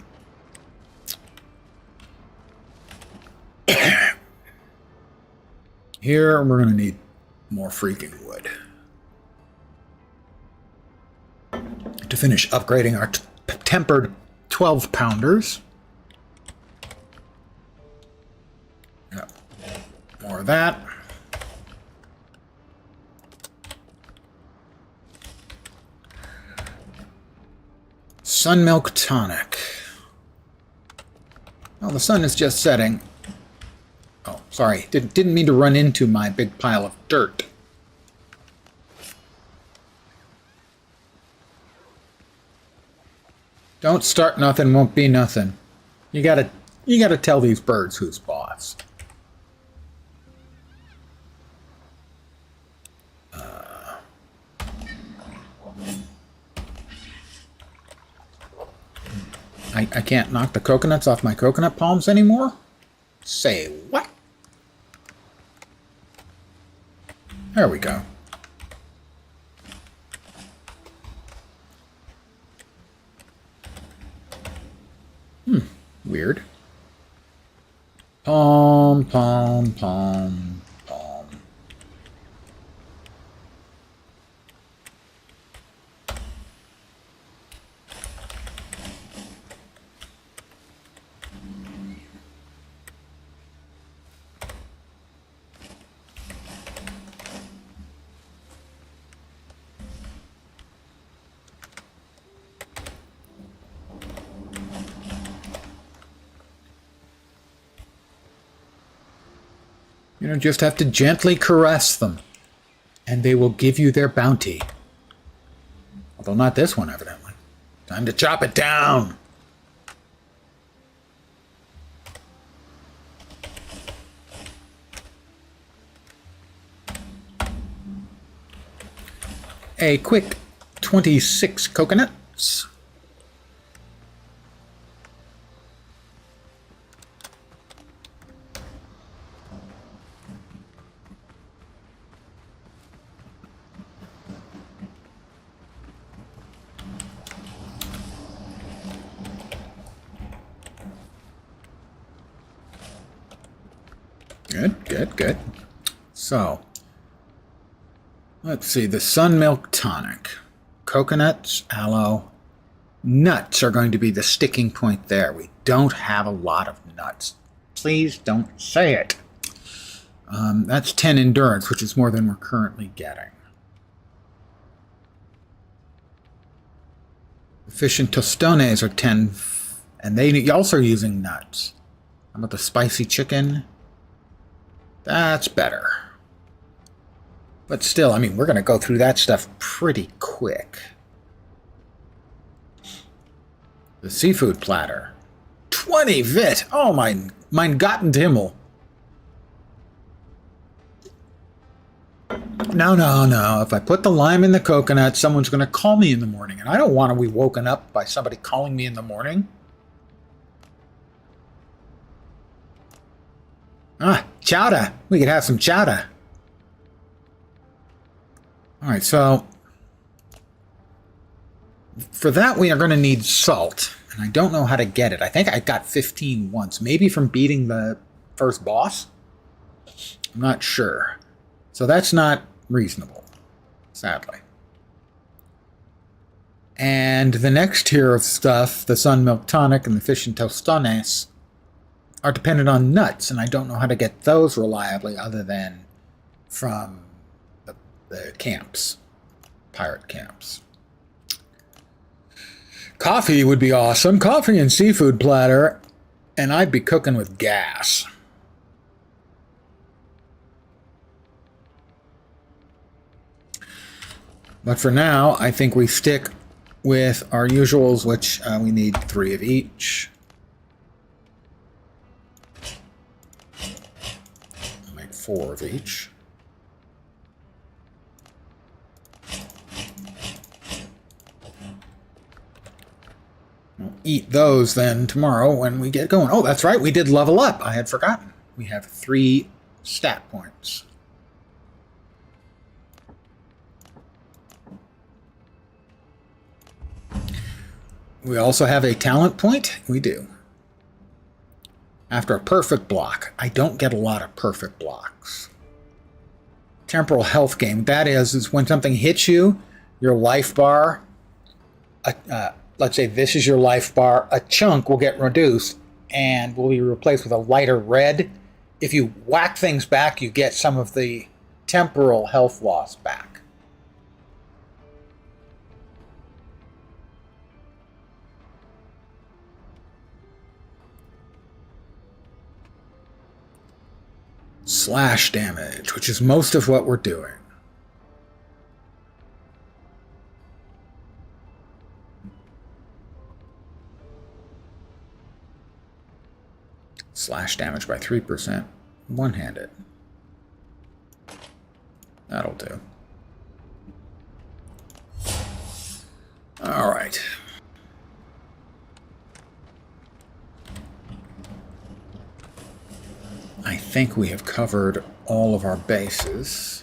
Speaker 1: Here, we're going to need more freaking wood to finish upgrading our tempered 12-pounders. Yep. More of that. Sun milk tonic. Oh, the sun is just setting. Oh, sorry. Didn't mean to run into my big pile of dirt. Don't start nothing, won't be nothing. You gotta tell these birds who's boss. I can't knock the coconuts off my coconut palms anymore? Say what? There we go. Weird. Pom, pom, pom, pom. You just have to gently caress them, and they will give you their bounty. Although not this one, evidently. Time to chop it down! A quick 26 coconuts. Good, good, good. So, let's see, the Sun Milk Tonic. Coconuts, aloe, nuts are going to be the sticking point there. We don't have a lot of nuts. Please don't say it. That's 10 endurance, which is more than we're currently getting. The fish and tostones are 10, and they also are using nuts. How about the spicy chicken? That's better. But still, I mean, we're going to go through that stuff pretty quick. The seafood platter. 20 Vit! Oh, mein Gotten Himmel. No, no, no. If I put the lime in the coconut, someone's going to call me in the morning. And I don't want to be woken up by somebody calling me in the morning. Ah, chowder. We could have some chowder. All right, so for that we are going to need salt, and I don't know how to get it. I think I got 15 once, maybe from beating the first boss. I'm not sure. So that's not reasonable, sadly. And the next tier of stuff, the Sun Milk Tonic and the Fish and Tostones, are dependent on nuts, and I don't know how to get those reliably other than from the camps, pirate camps. Coffee would be awesome. Coffee and seafood platter, and I'd be cooking with gas. But for now, I think we stick with our usuals, which we need 3 of each. I'll make 4 of each. We'll eat those then tomorrow when we get going. Oh, that's right, we did level up. I had forgotten. We have 3 stat points. We also have a talent point. We do. After a perfect block. I don't get a lot of perfect blocks. Temporal health gain. That is when something hits you, your life bar, let's say this is your life bar, a chunk will get reduced and will be replaced with a lighter red. If you whack things back, you get some of the temporal health loss back. Slash damage, which is most of what we're doing. Slash damage by 3%. One-handed. That'll do. All right. I think we have covered all of our bases.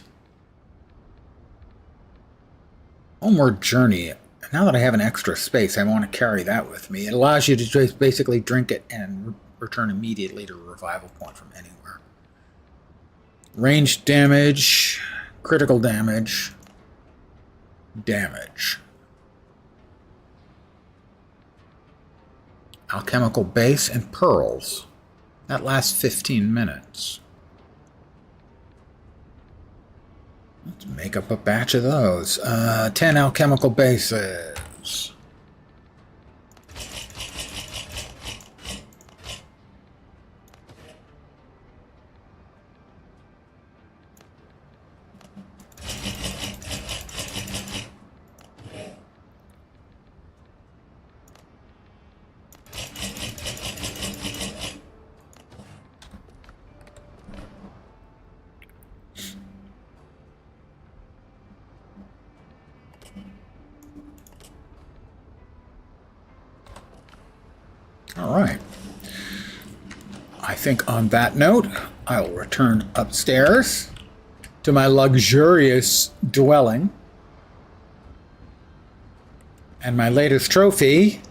Speaker 1: Homeward Journey. Now that I have an extra space, I want to carry that with me. It allows you to just basically drink it and return immediately to a revival point from anywhere. Ranged damage, critical damage, damage. Alchemical base and pearls. That lasts 15 minutes. Let's make up a batch of those. 10 alchemical bases. All right. I think on that note, I'll return upstairs to my luxurious dwelling. And my latest trophy,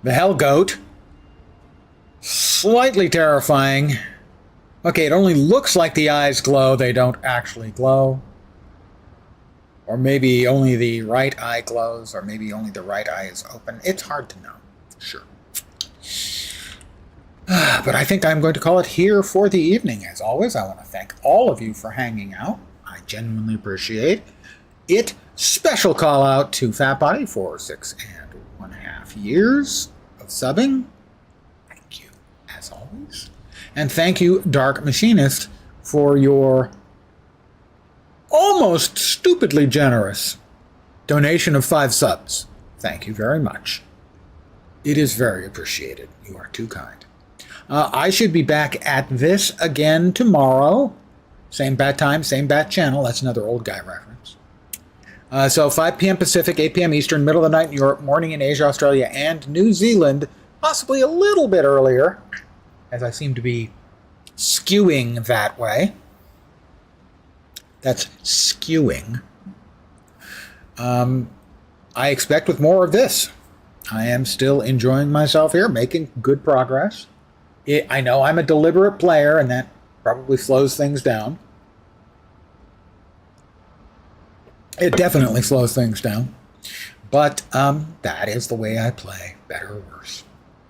Speaker 1: the Hell Goat. Slightly terrifying. Okay, it only looks like the eyes glow. They don't actually glow. Or maybe only the right eye glows, or maybe only the right eye is open. It's hard to know. Sure. But I think I'm going to call it here for the evening. As always, I want to thank all of you for hanging out. I genuinely appreciate it. Special call out to Fatbody for 6.5 years of subbing. Thank you, as always. And thank you, Dark Machinist, for your almost stupidly generous donation of 5 subs. Thank you very much. It is very appreciated. You are too kind. I should be back at this again tomorrow. Same bat time, same bat channel. That's another old guy reference. So 5 p.m. Pacific, 8 p.m. Eastern, middle of the night in Europe, morning in Asia, Australia, and New Zealand. Possibly a little bit earlier, as I seem to be skewing that way. That's skewing. I expect with more of this. I am still enjoying myself here, making good progress. I know I'm a deliberate player, and that probably slows things down. It definitely slows things down. But that is the way I play, better or worse.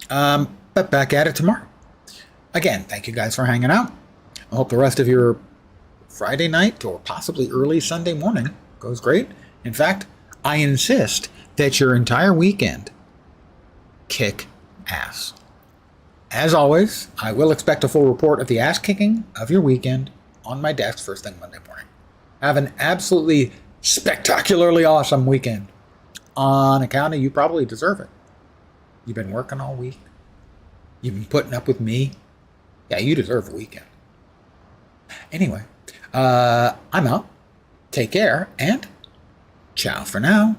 Speaker 1: But back at it tomorrow. Again, thank you guys for hanging out. I hope the rest of your Friday night or possibly early Sunday morning goes great. In fact, I insist that your entire weekend kick ass. As always, I will expect a full report of the ass kicking of your weekend on my desk first thing Monday morning. Have an absolutely spectacularly awesome weekend. On account of you probably deserve it. You've been working all week. You've been putting up with me. Yeah, you deserve a weekend. Anyway, I'm out. Take care and ciao for now.